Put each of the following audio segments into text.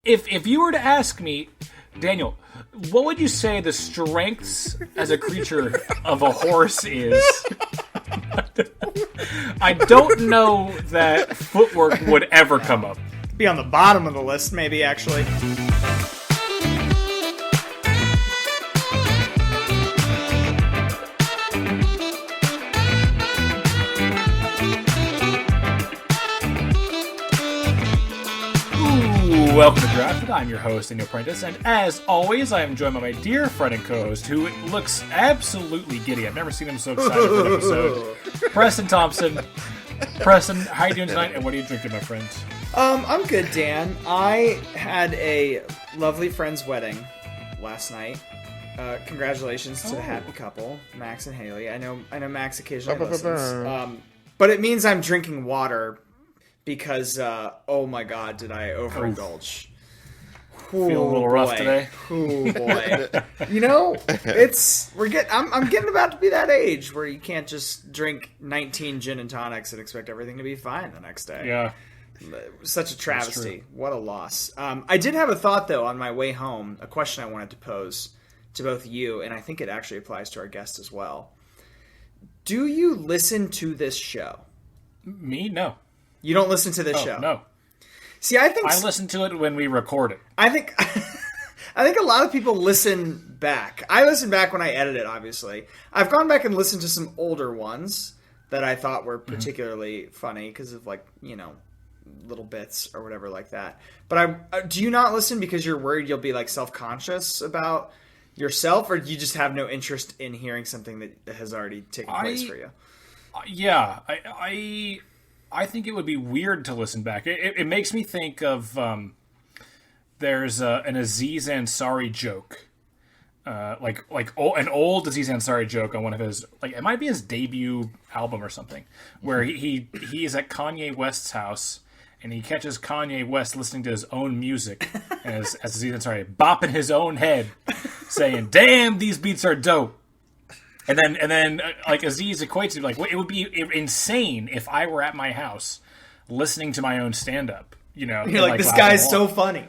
If you were to ask me, Daniel, what would you say the strengths as a creature of a horse is? I don't know that footwork would ever come up. Be on the bottom of the list, maybe, actually. Welcome to Drafted. I'm your host, Daniel Prentice, and as always, I am joined by my dear friend and co-host, who looks absolutely giddy. I've never seen him so excited for an episode. Preston Thompson. Preston, how you doing tonight, and what are you drinking, my friend? I'm good, Dan. I had a lovely friend's wedding last night. Congratulations to the happy couple, Max and Haley. I know Max occasionally listens. But it means I'm drinking water. Because, oh my god, did I overindulge. Feel a little rough today. Oh boy. You know, I'm getting about to be that age where you can't just drink 19 gin and tonics and expect everything to be fine the next day. Yeah. Such a travesty. What a loss. I did have a thought, though, on my way home, a question I wanted to pose to both you, and I think it actually applies to our guest as well. Do you listen to this show? Me? No. You don't listen to this show? No. See, I listen to it when we record it. I think a lot of people listen back. I listen back when I edit it, obviously. I've gone back and listened to some older ones that I thought were particularly funny because of, like, you know, little bits or whatever like that. But do you not listen because you're worried you'll be, like, self-conscious about yourself, or do you just have no interest in hearing something that has already taken place for you? Yeah. I think it would be weird to listen back. It makes me think of there's an Aziz Ansari joke, an old Aziz Ansari joke on one of his, like, it might be his debut album or something, where he is at Kanye West's house and he catches Kanye West listening to his own music as Aziz Ansari bopping his own head, saying, "Damn, these beats are dope." And then, like, Aziz equates it, like, it would be insane if I were at my house listening to my own stand-up, you know. You're like, this guy's so funny.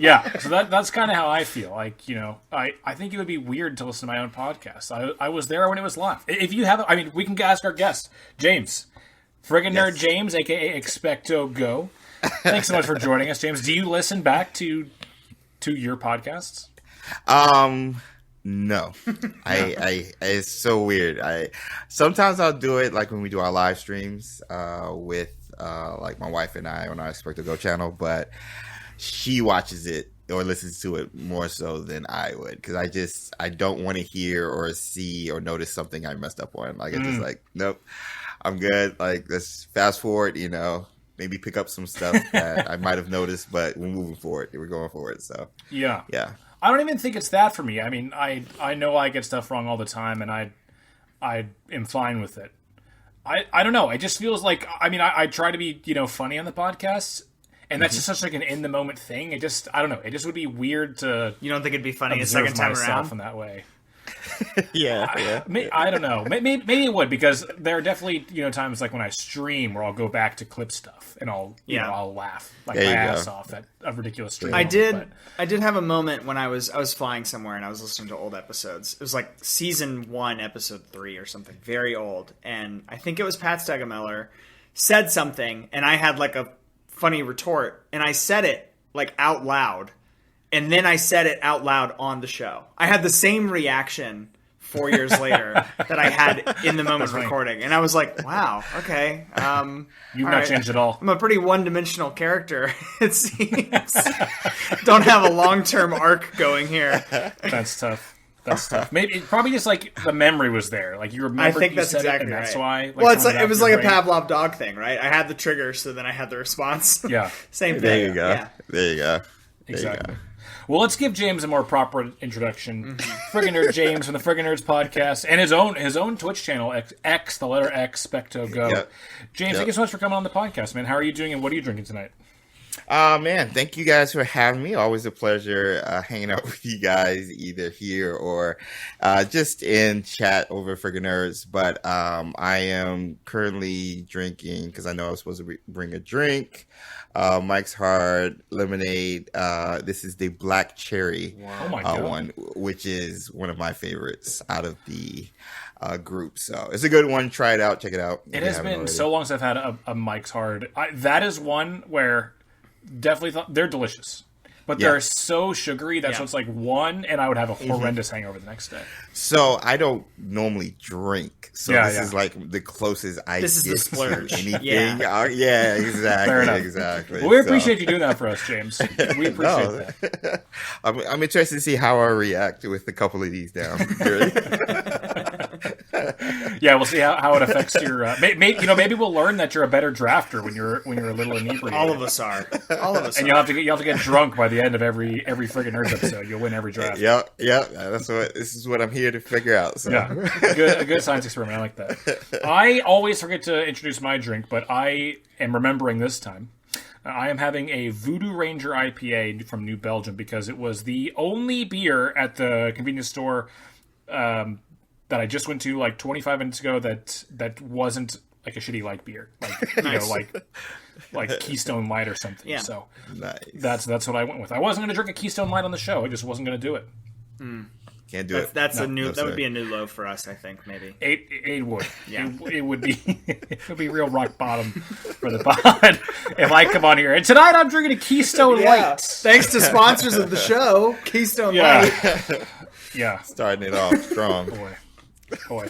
Yeah, so that's kind of how I feel. Like, you know, I think it would be weird to listen to my own podcast. I was there when it was live. If you have, I mean, we can ask our guest, James. Friggin' Nerd James, a.k.a. XpectoGo. Thanks so much for joining us, James. Do you listen back to your podcasts? No, it's so weird. Sometimes I'll do it like when we do our live streams with like my wife and I on our XpectoGo channel, but she watches it or listens to it more so than I would, because I don't want to hear or see or notice something I messed up on. Like, it's just like, nope, I'm good. Like, let's fast forward, you know, maybe pick up some stuff that I might have noticed, but we're moving forward. We're going forward. So yeah. I don't even think it's that for me. I mean, I know I get stuff wrong all the time, and I am fine with it. I don't know. It just feels like, I mean, I try to be, you know, funny on the podcast, and that's just such like an in the moment thing. It just, I don't know. It just would be weird to. You don't think it'd be funny a second time around in that way? Yeah. I don't know. Maybe it would, because there are definitely, you know, times like when I stream where I'll go back to clip stuff and I'll I'll laugh like my ass off at a ridiculous stream. I did have a moment when I was flying somewhere and I was listening to old episodes. It was like season 1, episode 3 or something, very old, and I think it was Pat Stegemeller said something and I had like a funny retort and I said it like out loud. And then I said it out loud on the show. I had the same reaction 4 years later that I had in the moment recording. And I was like, wow, okay. You've not changed at all. I'm a pretty one-dimensional character, it seems. Don't have a long-term arc going here. That's tough. Maybe probably just like the memory was there. Like you remember. I think that's exactly right. That's why. Like, well, it was like a Pavlov dog thing, right? I had the trigger, so then I had the response. Yeah. Same thing. There you go. Yeah. There you go. Exactly. Well, let's give James a more proper introduction. Friggin' Nerd James from the Friggin' Nerds podcast and his own Twitch channel, X, the letter X, XpectoGo. Yep. James, thank you so much for coming on the podcast, man. How are you doing and what are you drinking tonight? Man, thank you guys for having me. Always a pleasure hanging out with you guys, either here or just in chat over Friggin' Nerds. But I am currently drinking, because I know I was supposed to bring a drink, Mike's Hard Lemonade. This is the Black Cherry Oh my God. one, which is one of my favorites out of the group. So it's a good one. Try it out. Check it out. It has been so long since I've had a Mike's Hard. That is one where definitely they're delicious, but they're so sugary that's what's like one, and I would have a horrendous hangover the next day. So I don't normally drink, so this is like the closest I This is get the splurge. to anything. Yeah. Yeah, Fair enough. exactly. Well, we appreciate you doing that for us, James. We appreciate that. I'm interested to see how I react with a couple of these down. Really. Yeah, we'll see how it affects your. Maybe we'll learn that you're a better drafter when you're a little inebriated. All of us are. All of us. And are. you'll have to get drunk by the end of every friggin' Nerds episode. You'll win every draft. Yep. This is what I'm here to figure out. So. Yeah, a good science experiment. I like that. I always forget to introduce my drink, but I am remembering this time. I am having a Voodoo Ranger IPA from New Belgium because it was the only beer at the convenience store that I just went to like 25 minutes ago that wasn't like a shitty light beer, like like Keystone Light or something. Yeah. So Nice. that's what I went with. I wasn't going to drink a Keystone Light on the show. I just wasn't going to do it. Can't do it. That's No, a new. no, that would sir. be a new low for us, I think. Maybe. It would. Yeah. It would be. It would be real rock bottom for the pod if I come on here. And tonight I'm drinking a Keystone Light. Thanks to sponsors of the show, Keystone Light. Yeah. Starting it off strong. Boy.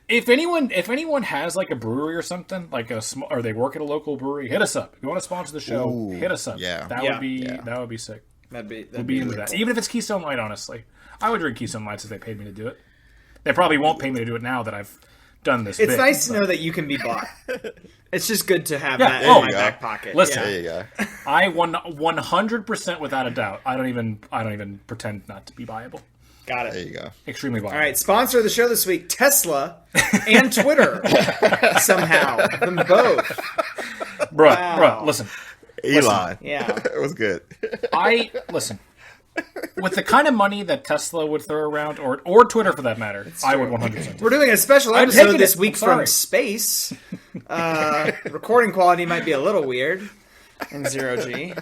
If anyone has like a brewery or something, like or they work at a local brewery, hit us up. If you want to sponsor the show, Ooh, hit us up. yeah. That Yeah. would be sick. That'd We'd be be into that. Even if it's Keystone Light, honestly. I would drink Keystone Lights if they paid me to do it. They probably won't pay me to do it now that I've done this. It's bit, nice to but know that you can be bought. It's just good to have Yeah, that oh, in my yeah. back pocket. Listen. There you go. I 100% without a doubt. I don't even pretend not to be viable. Got There it. you go. Extremely viable. All right, sponsor of the show this week, Tesla and Twitter. Somehow, them both. Bruh, listen. Elon. Yeah. It was good. Listen. With the kind of money that Tesla would throw around, or Twitter for that matter, I would 100%. We're doing a special I'm episode taking this it. week I'm sorry. from space. Recording quality might be a little weird in zero G.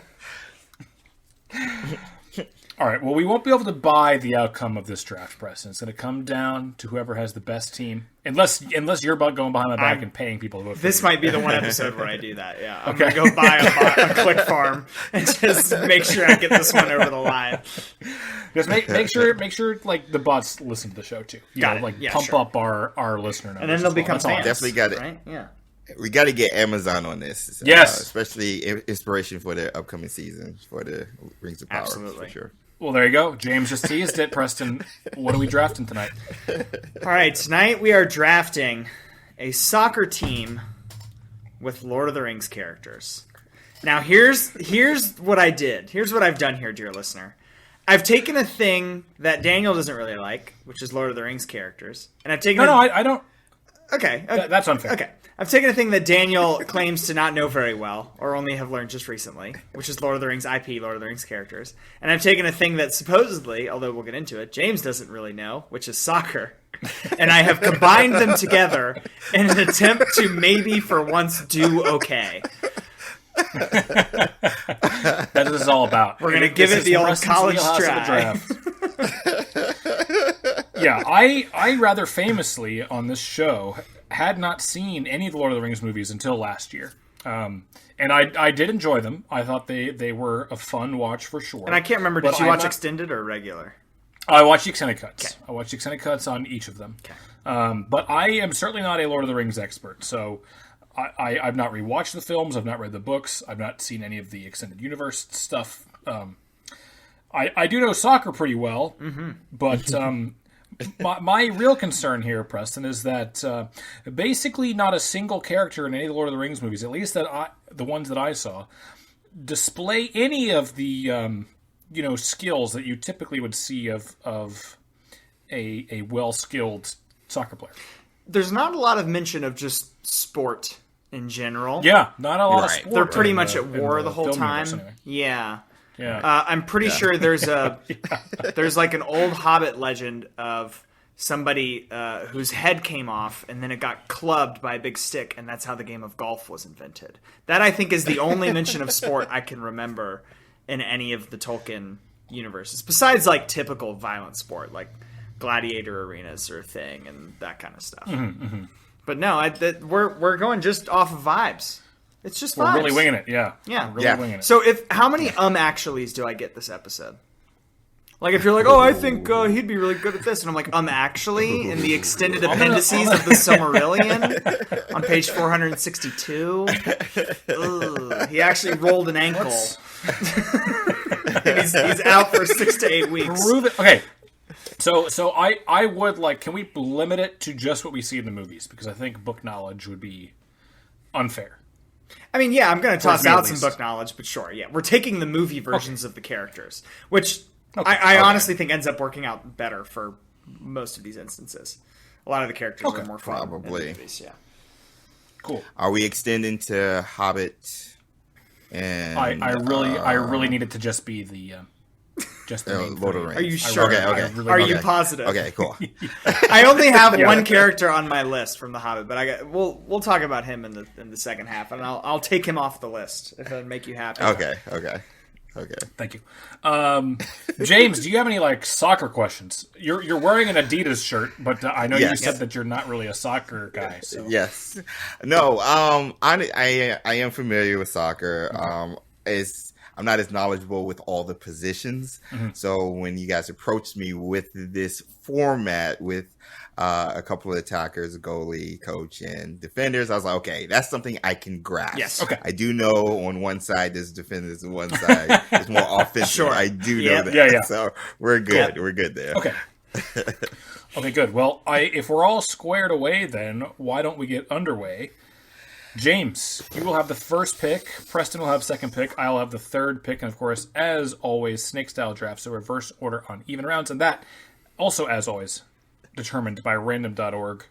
All right. Well, we won't be able to buy the outcome of this draft, Preston. It's going to come down to whoever has the best team, unless you're about going behind my back and paying people to vote for This you. might be the one episode where I do that. Yeah, I'm Okay. gonna go buy a click farm and just make sure I get this one over the line. Just make sure like the bots listen to the show too. Got it. Like Yeah, pump sure. up our listener numbers. And then they'll as well. become That's all. fans. Definitely got it. Right? Yeah. We got to get Amazon on this. Yes. Especially inspiration for the upcoming season for the Rings of Power. Absolutely. For sure. Well, there you go. James just teased it. Preston, what are we drafting tonight? All right, tonight we are drafting a soccer team with Lord of the Rings characters. Now, here's what I did. Here's what I've done here, dear listener. I've taken a thing that Daniel doesn't really like, which is Lord of the Rings characters, and I've taken I don't. Okay. That's unfair. Okay. I've taken a thing that Daniel claims to not know very well, or only have learned just recently, which is Lord of the Rings IP, Lord of the Rings characters. And I've taken a thing that supposedly, although we'll get into it, James doesn't really know, which is soccer. And I have combined them together in an attempt to maybe for once do okay. That this is all about. We're gonna give This it is the old Preston's college wheelhouse of the try. draft. Yeah, I rather famously on this show had not seen any of the Lord of the Rings movies until last year. And I did enjoy them. I thought they were a fun watch for sure. And I can't remember, did But you I'm watch not- extended or regular? I watched the extended cuts. Okay. I watched the extended cuts on each of them. Okay. But I am certainly not a Lord of the Rings expert, so I've not rewatched the films. I've not read the books. I've not seen any of the extended universe stuff. I do know soccer pretty well, but my real concern here, Preston, is that basically not a single character in any of the Lord of the Rings movies, at least the ones that I saw, display any of the skills that you typically would see of a well-skilled soccer player. There's not a lot of mention of just sport in general. Yeah, not a lot of Right. sport. They're pretty in much the- at in war the whole film time. universe anyway. Yeah. Yeah. I'm pretty sure there's there's like an old Hobbit legend of somebody whose head came off and then it got clubbed by a big stick, and that's how the game of golf was invented. That, I think, is the only mention of sport I can remember in any of the Tolkien universes, besides like typical violent sport like gladiator arenas or thing and that kind of stuff. But no, we're going just off of vibes. It's just We're vibes. really winging it, yeah. Yeah. We're really Yeah. winging it. So how many actuallys do I get this episode? Like, if you're like, oh, I think he'd be really good at this, and I'm like, actually, in the extended appendices of the Silmarillion on page 462, he actually rolled an ankle. And he's out for 6 to 8 weeks. Prove it. Okay. So I would like, can we limit it to just what we see in the movies? Because I think book knowledge would be unfair. I mean, yeah, I'm going to toss me, at out some least. book knowledge, but sure, yeah. We're taking the movie versions of the characters, which Okay. I honestly think ends up working out better for most of these instances. A lot of the characters are more fun in the Probably. movies, yeah. Cool. Are we extending to Hobbit? And I really need it to just be the main Lord of three. the Rings. Are you sure? Okay, I okay. really Are don't you get- positive? Okay, cool. I only have one character on my list from The Hobbit, but we'll talk about him in the second half, and I'll take him off the list if that'd make you happy. Okay. Thank you. James, do you have any like soccer questions? You're wearing an Adidas shirt, but I know you Yes. said that you're not really a soccer guy. So. Yes. No. I am familiar with soccer. I'm not as knowledgeable with all the positions. So when you guys approached me with this format with a couple of attackers, a goalie, coach, and defenders, I was like, okay, that's something I can grasp. Yes. Okay. I do know on one side there's defenders, on one side it's more offensive. Sure. I do know Yeah. that. Yeah. So we're good. Cool. We're good there. Okay. Okay, good. Well, if we're all squared away, then why don't we get underway? James, you will have the first pick. Preston will have second pick. I'll have the third pick. And, of course, as always, snake-style draft, so reverse order on even rounds. And that, also, as always, determined by random.org.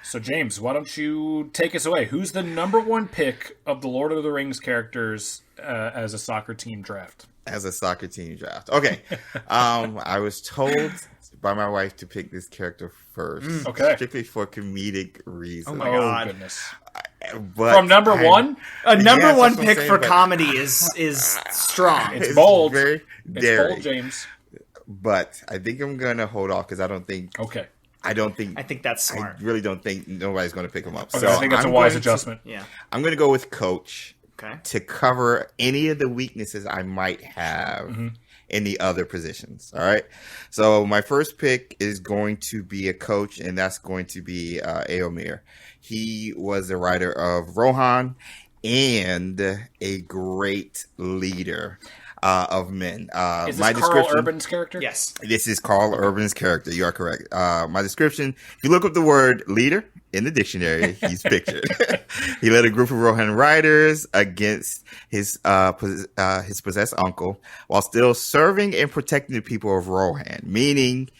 So, James, why don't you take us away? Who's the number one pick of the Lord of the Rings characters as a soccer team draft? As a soccer team draft. Okay. I was told by my wife to pick this character first. Okay. Strictly for comedic reasons. Oh my God. Goodness. But From number one? A number Yes, one that's what I'm pick saying, for but- comedy is strong. It's bold. Very It's daring. bold, James. But I think I'm gonna hold off because I Okay. think that's smart. I really don't think nobody's gonna pick him up. Okay, So I think that's I'm a wise going to- adjustment. Yeah. I'm gonna go with Coach Okay. to cover any of the weaknesses I might have in the other positions. All right. So my first pick is going to be a coach, and that's going to be Eomer. He was the writer of Rohan and a great leader of men. Is my this Carl description. Urban's character? Yes. This is Carl Urban's character. You are correct. My description, if you look up the word leader in the dictionary, he's pictured. He led a group of Rohan riders against his possessed uncle while still serving and protecting the people of Rohan, meaning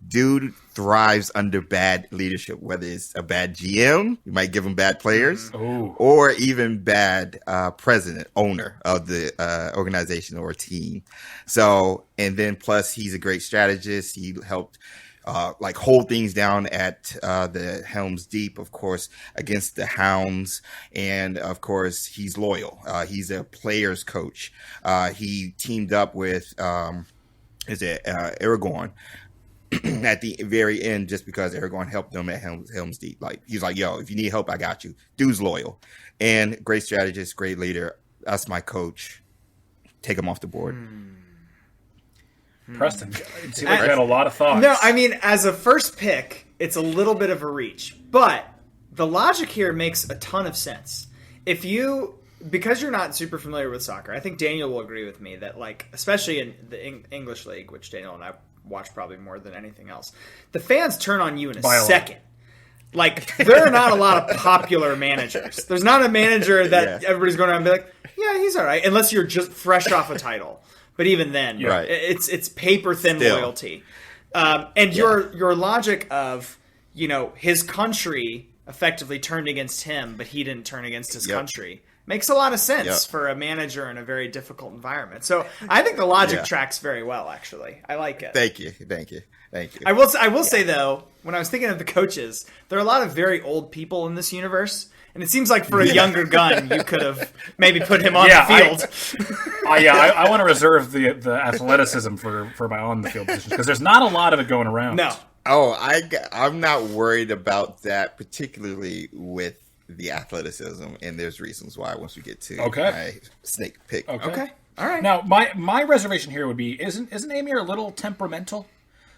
dude thrives under bad leadership, whether it's a bad GM, you might give him bad players, Ooh. or even bad president, owner of the organization or team. So, and then plus he's a great strategist. He helped like hold things down at the Helm's Deep, of course, against the Hounds. And of course, he's loyal. He's a player's coach. He teamed up with, Aragorn at the very end, just because Aragorn helped them at Helm's Deep. Like, he's like, yo, if you need help, I got you. Dude's loyal and great strategist, great leader. That's my coach. Take him off the board. Preston, it seems like you had a lot of thoughts. No, I mean, as a first pick, it's a little bit of a reach, but the logic here makes a ton of sense. Because you're not super familiar with soccer, I think Daniel will agree with me that, like, especially in the English league, which Daniel and I watch probably more than anything else, the fans turn on you in a By a lot. second. Like, there are not a lot of popular managers. There's not a manager that everybody's going around and be like, yeah, he's all right, unless you're just fresh off a title. But even then, Right. it's paper thin Still. loyalty. And your logic of, his country effectively turned against him, but he didn't turn against his country. Makes a lot of sense for a manager in a very difficult environment. So I think the logic tracks very well, actually. I like it. Thank you. I will say, though, when I was thinking of the coaches, there are a lot of very old people in this universe. And it seems like for a younger gun, you could have maybe put him on the field. I want to reserve the athleticism for my on-the-field positions because there's not a lot of it going around. No. Oh, I'm not worried about that, particularly with the athleticism, and there's reasons why once we get to my snake pick. Okay. All right. Now, my reservation here would be, isn't Amir a little temperamental?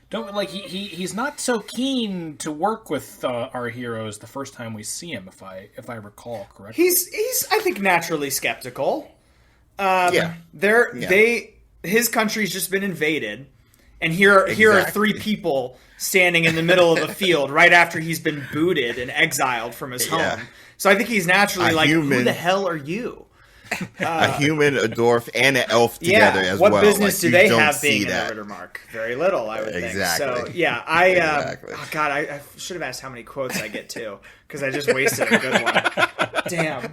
He's not so keen to work with our heroes the first time we see him, if I recall correctly. He's I think naturally skeptical. His country's just been invaded, and here are three people standing in the middle of a field right after he's been booted and exiled from his home. So I think he's naturally who the hell are you? A human, a dwarf, and an elf together as well. What business do they have being in the Rittermark? Very little, I would think. So, I should have asked how many quotes I get to, because I just wasted a good one. Damn.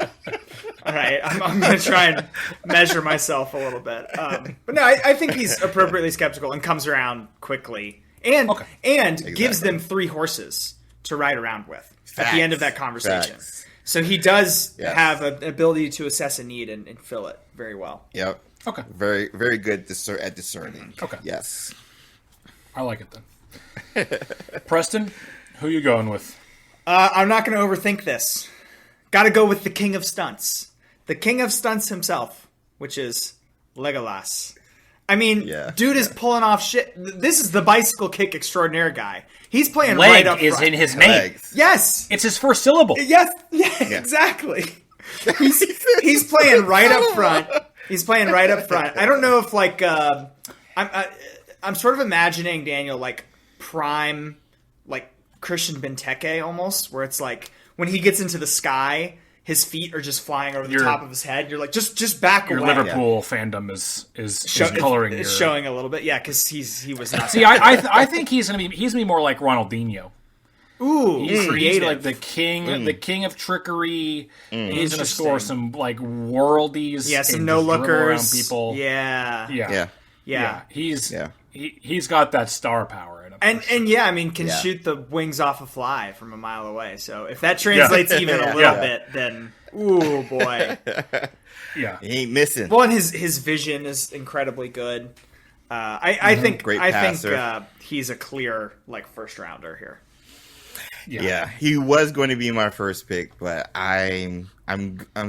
All right, I'm going to try and measure myself a little bit. But no, I think he's appropriately skeptical and comes around quickly. And gives them 3 horses to ride around with at the end of that conversation. So he does have an ability to assess a need and fill it very well. Yep. Okay. Very, very good at discerning. Okay. Yes. I like it then. Preston, who are you going with? I'm not going to overthink this. Got to go with the king of stunts. The king of stunts himself, which is Legolas. I mean, dude is pulling off shit. This is the bicycle kick extraordinaire guy. He's playing right up front. Leg is in his name. Yes. It's his first syllable. Yes. Yeah, exactly. He's playing right up front. I don't know if I'm sort of imagining Daniel like prime, like Christian Benteke almost, where it's like when he gets into the sky, his feet are just flying over the top of his head. You're like, just back away. Your Liverpool fandom is coloring. It's showing a little bit, because he was not. See, I think he's gonna be more like Ronaldinho. Ooh, he's creative. like the king of trickery. He's gonna score some like worldies. Yeah, some no lookers. People. Yeah. He's got that star power in him. And I mean, can shoot the wings off a fly from a mile away. So if that translates even a little bit, then ooh boy, he ain't missing. Well, and his vision is incredibly good. I think he's a clear like first rounder here. Yeah, he was going to be my first pick, but I'm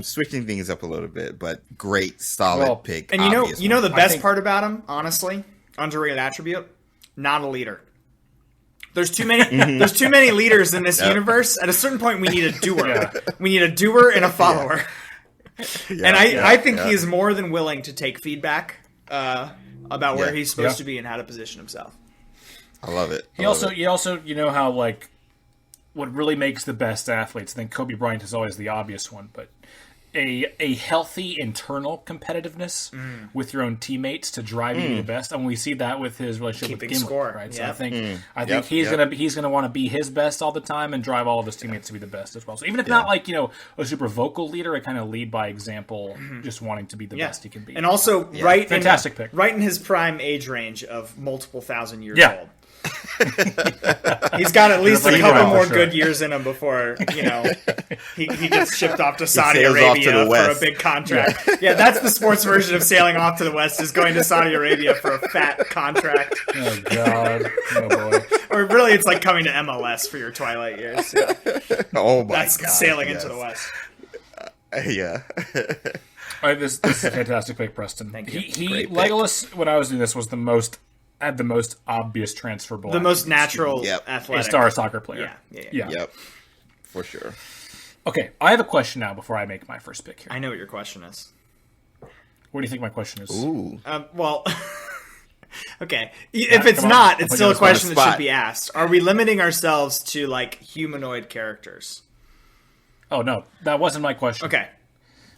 switching things up a little bit. But great, solid pick. And you know the best part about him, honestly, underrated attribute, not a leader. There's too many. There's too many leaders in this universe. At a certain point, we need a doer. We need a doer and a follower. I think he is more than willing to take feedback about where he's supposed to be and how to position himself. I love it. He also, how like what really makes the best athletes. I think Kobe Bryant is always the obvious one, but a healthy internal competitiveness with your own teammates to drive you to be the best, and we see that with his relationship with Gimli, score. right? So I think he's gonna want to be his best all the time and drive all of his teammates to be the best as well. So even if not like a super vocal leader, I kind of lead by example, just wanting to be the best he can be. And also fantastic pick, right in his prime age range of multiple thousand years old. He's got at least a couple more good years in him before he gets shipped off to Saudi Arabia for a big contract. Yeah, that's the sports version of sailing off to the West, is going to Saudi Arabia for a fat contract. Oh God, oh boy. Or really, it's like coming to MLS for your twilight years. Yeah. Oh my that's God, sailing into the West. All right, this is a fantastic pick, Preston. Thank you. Legolas, when I was doing this, was the most obvious transferable, the most natural athletic, a star soccer player. Yeah. Yep, for sure. Okay, I have a question now before I make my first pick here. I know what your question is. What do you think my question is? Ooh. Well, okay. If it's not, it's still a question that should be asked. Are we limiting ourselves to like humanoid characters? Oh no, that wasn't my question. Okay.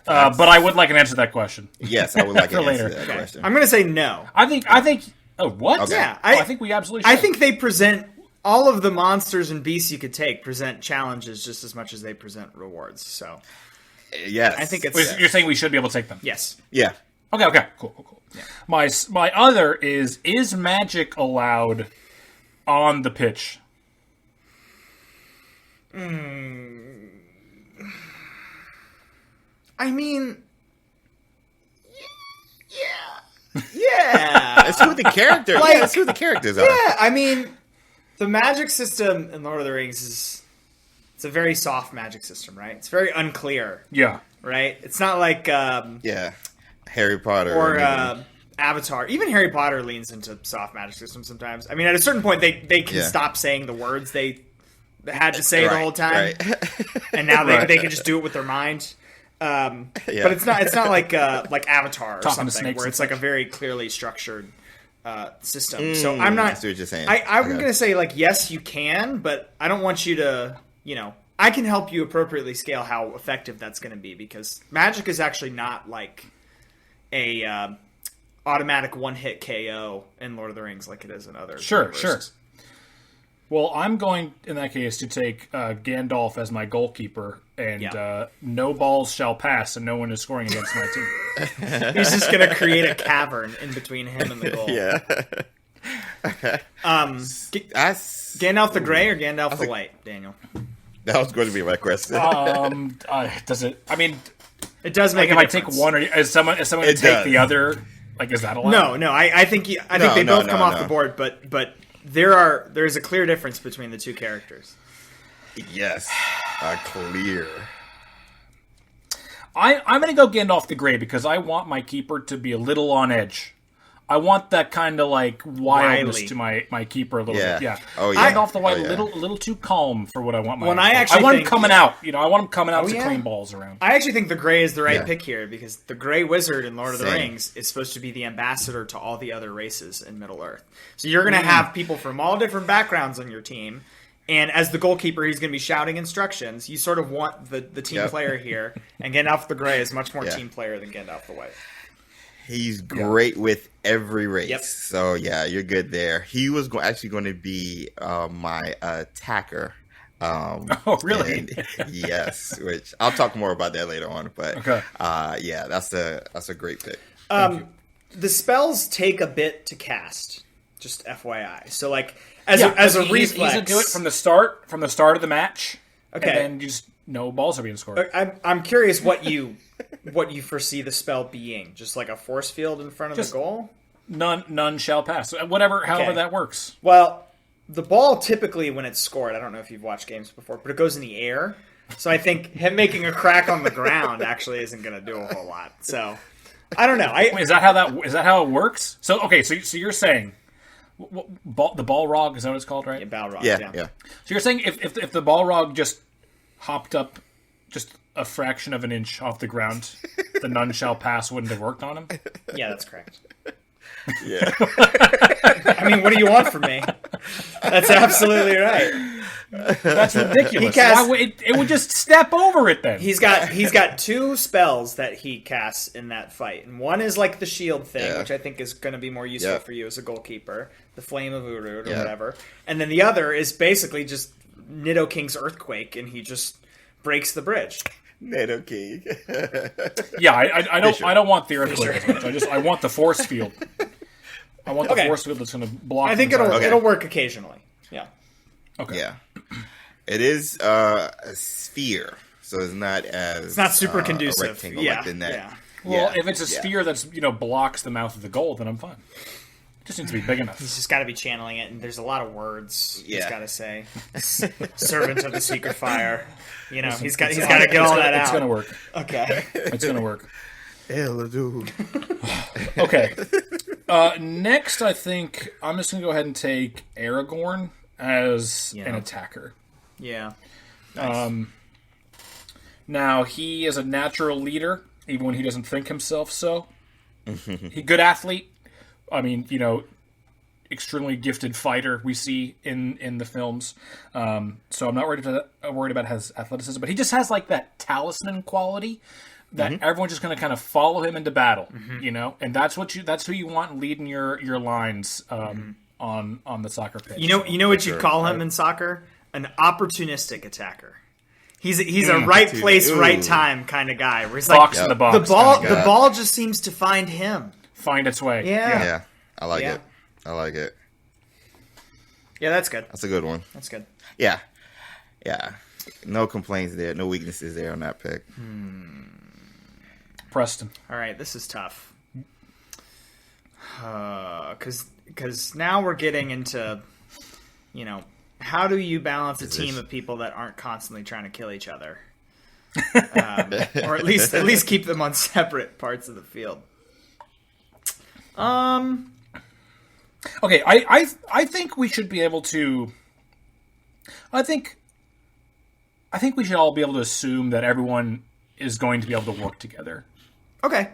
But I would like an answer to that question. Yes, I would like an answer later. to that question. I'm going to say no. I think. Oh, what? Okay. Yeah, I think we absolutely should. I think they present all of the monsters and beasts you could take present challenges just as much as they present rewards. So, Yes. I think it's Wait, you're saying we should be able to take them? yes. Yeah. Okay, cool. Yeah. My other is magic allowed on the pitch? I mean, yeah. That's who the character. Like- that's who the characters are. Yeah, I mean, the magic system in Lord of the Rings it's a very soft magic system, right? It's very unclear, Yeah. right? It's not like Yeah. Harry Potter or anything. Avatar. Even Harry Potter leans into soft magic systems sometimes. I mean, at a certain point, they can Yeah. stop saying the words they had to say the Right, whole time, right. and now Right. they can just do it with their mind. Yeah. But it's not like Avatar or Talking to something snakes where and it's like a such. very clearly structured system. So I'm not. I see what you're saying. I'm Okay. going to say, like, yes, you can, but I don't want you to, I can help you appropriately scale how effective that's going to be, because magic is actually not like a automatic one-hit KO in Lord of the Rings like it is in other Sure. universes. Well, I'm going, in that case, to take Gandalf as my goalkeeper, and Yeah. no balls shall pass, and no one is scoring against my team. He's just going to create a cavern in between him and the goal. Yeah. Gandalf the Grey or Gandalf the White, Daniel? That was going to be my question. Does it? I mean, It does make if a I take difference. one, or is someone going to It take does. the other? Like, is that allowed? No. I think they No, both come off no. the board, but there's a clear difference between the two characters. Yes. Clear. I'm going to go Gandalf the Grey because I want my keeper to be a little on edge. I want that kind of like wildness Wily. to my keeper a little Yeah. bit. Yeah. Oh, yeah. Gandalf the White, Oh, yeah. a little too calm for what I want. When I actually want him think- coming out. I want him coming out Oh, to yeah. clean balls around. I actually think the Grey is the right Yeah. pick here, because the Grey Wizard in Lord of the Same. Rings is supposed to be the ambassador to all the other races in Middle Earth. So you're going to have people from all different backgrounds on your team, and as the goalkeeper, he's going to be shouting instructions. You sort of want the team Yep. player here, and Gandalf the Grey is much more Yeah. team player than Gandalf the White. He's great with every race. Yep. So, yeah, you're good there. He was actually going to be my attacker. Oh, really? and- yes, which I'll talk more about that later on. But, Okay. yeah, that's a great pick. The spells take a bit to cast, just FYI. So, like, as a he's reflex, going to do it from the start of the match. Okay. And then you just no balls are being scored. I'm curious what you foresee the spell being. Just like a force field in front of Just- the goal? None shall pass. However Okay. that works. Well, the ball typically, when it's scored, I don't know if you've watched games before, but it goes in the air. So I think him making a crack on the ground actually isn't going to do a whole lot. So I don't know. Wait, is that how it works? So okay, so you're saying the Balrog, is that what it's called, right? Balrog, Yeah. yeah. So you're saying if the Balrog just hopped up just a fraction of an inch off the ground, the none shall pass wouldn't have worked on him? Yeah, that's correct. Yeah. I mean, what do you want from me? That's absolutely right. That's ridiculous. He cast- Why would it would just step over it then. He's got two spells that he casts in that fight, and one is like the shield thing, Yeah. which I think is going to be more useful Yeah. for you as a goalkeeper, the Flame of Urud or Yeah. whatever, and then the other is basically just Nidoking's Earthquake, and he just breaks the bridge. NATO King. Yeah, I don't Fisher. I don't want the earthquake as much. I want the force field. I want the Okay. force field that's going to block. I think the entire- Okay. it'll work occasionally. Yeah. Okay. Yeah. It is a sphere, so it's not super a rectangle rectangle Yeah, like the net. yeah. Well, Yeah. if it's a Yeah. sphere that's blocks the mouth of the goal, then I'm fine. It just needs to be big enough. He's just got to be channeling it, and there's a lot of words he's Yeah. got to say. Servant of the Secret Fire. He's got to It's get all that out. It's going to work. Okay. It's going to work. dude. Okay. Next, I think I'm just going to go ahead and take Aragorn as an attacker. Yeah. Now, he is a natural leader, even when he doesn't think himself so. He good athlete. I mean, extremely gifted fighter we see in the films. So I'm not worried about his athleticism, but he just has like that talisman quality that everyone's just going to kind of follow him into battle, and that's who you want leading your lines on the soccer pitch. You know what you call him in soccer? An opportunistic attacker. He's a right place, right time kind of guy. Where he's box like in the box. The ball just seems to find him. Find its way. Yeah. I like it. I like it. Yeah, that's good. That's a good one. That's good. Yeah. No complaints there. No weaknesses there on that pick. Preston. All right, this is tough. Because now we're getting into, how do you balance a team of people that aren't constantly trying to kill each other, or at least keep them on separate parts of the field. Okay, I think we should be able to. I think we should all be able to assume that everyone is going to be able to work together. Okay.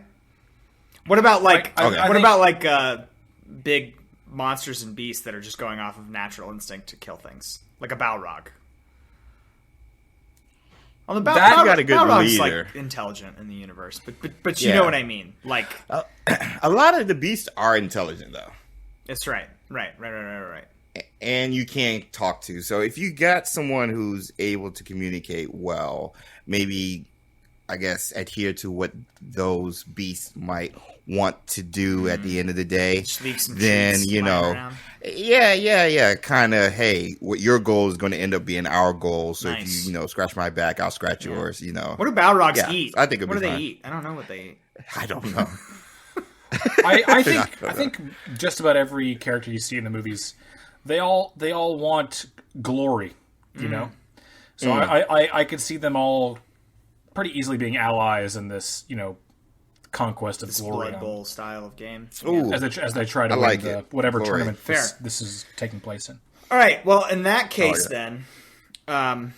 What about I big monsters and beasts that are just going off of natural instinct to kill things, like a Balrog? Well, you got a good Balrog's leader. like intelligent in the universe, but you know what I mean. Like a lot of the beasts are intelligent though. It's right. And you can't talk to. So if you got someone who's able to communicate well, maybe, I guess, adhere to what those beasts might want to do at the end of the day, then, kind of, hey, what your goal is going to end up being our goal. So if you, scratch my back, I'll scratch yours, What do Balrogs eat? I think what do they eat? I don't know what they eat. I don't know. I think just about every character you see in the movies, they all want glory, So I could see them all pretty easily being allies in this, conquest of glory. Blood Bowl style of game. As they try to win whatever tournament this is taking place in. All right. Well, in that case, then, I'm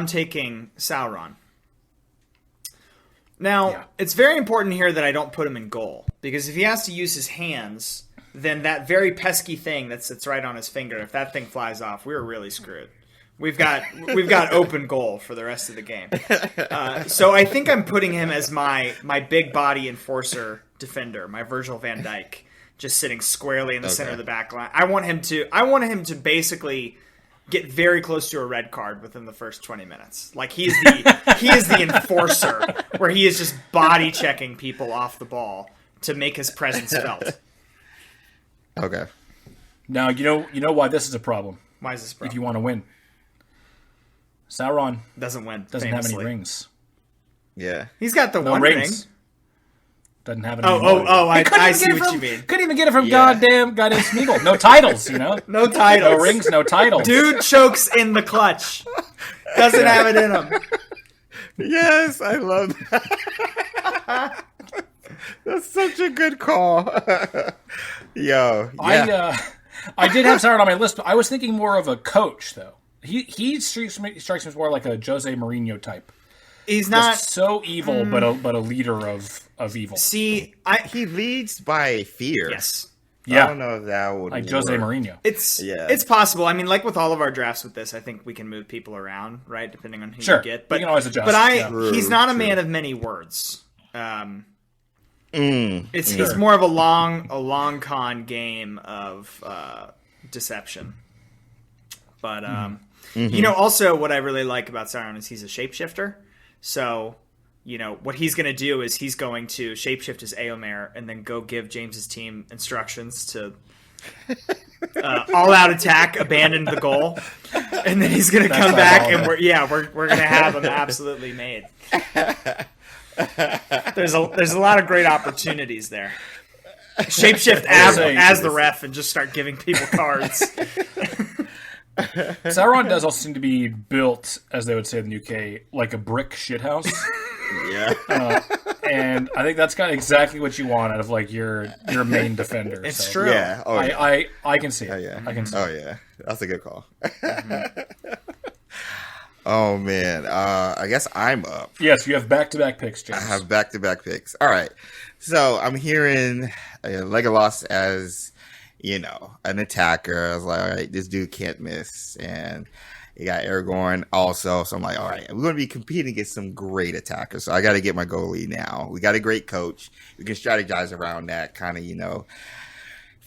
taking Sauron. Now, it's very important here that I don't put him in goal, because if he has to use his hands, then that very pesky thing that sits right on his finger, if that thing flies off, we're really screwed. We've got open goal for the rest of the game. So I think I'm putting him as my big body enforcer defender, my Virgil van Dijk, just sitting squarely in the center of the back line. I want him to basically get very close to a red card within the first 20 minutes. Like he is the enforcer, where he is just body checking people off the ball to make his presence felt. Okay. Now you know why this is a problem. Why is this a problem? If you want to win, Sauron doesn't win. Doesn't have any rings. Yeah, he's got the one ring. Doesn't have any. I see what you mean. Couldn't even get it from goddamn Smeagol. No titles, No titles. No rings, no titles. Dude chokes in the clutch. Doesn't have it in him. Yes, I love that. That's such a good call. Yo, yeah. I did have Sauron on my list, but I was thinking more of a coach, though. He strikes me as more like a Jose Mourinho type. He's not so evil, but a leader of evil. See, he leads by fear. Yes. Yeah. I don't know if that would like work. Jose Mourinho. It's possible. I mean, like with all of our drafts with this, I think we can move people around, right, depending on who you get. But you can always adjust. But he's not a man of many words. It's more of a long con game of deception. But also what I really like about Sauron is he's a shapeshifter. So, what he's going to do is he's going to shapeshift as Éomer and then go give James's team instructions to all-out attack, abandon the goal, and then he's going to come back and we're going to have him absolutely made. There's a lot of great opportunities there. Shapeshift as the ref and just start giving people cards. Sauron does also seem to be built, as they would say in the UK, like a brick shithouse. Yeah. And I think that's kind of exactly what you want out of like your main defender. It's true. Yeah. Oh, yeah. I can see it. Oh, yeah. I can see it. Yeah. That's a good call. Oh, man. I guess I'm up. Yes, you have back-to-back picks, James. I have back-to-back picks. All right. So I'm hearing Legolas as, an attacker. I was like, all right, this dude can't miss. And you got Aragorn also. So I'm like, all right, we're going to be competing against some great attackers. So I got to get my goalie now. We got a great coach. We can strategize around that, kind of,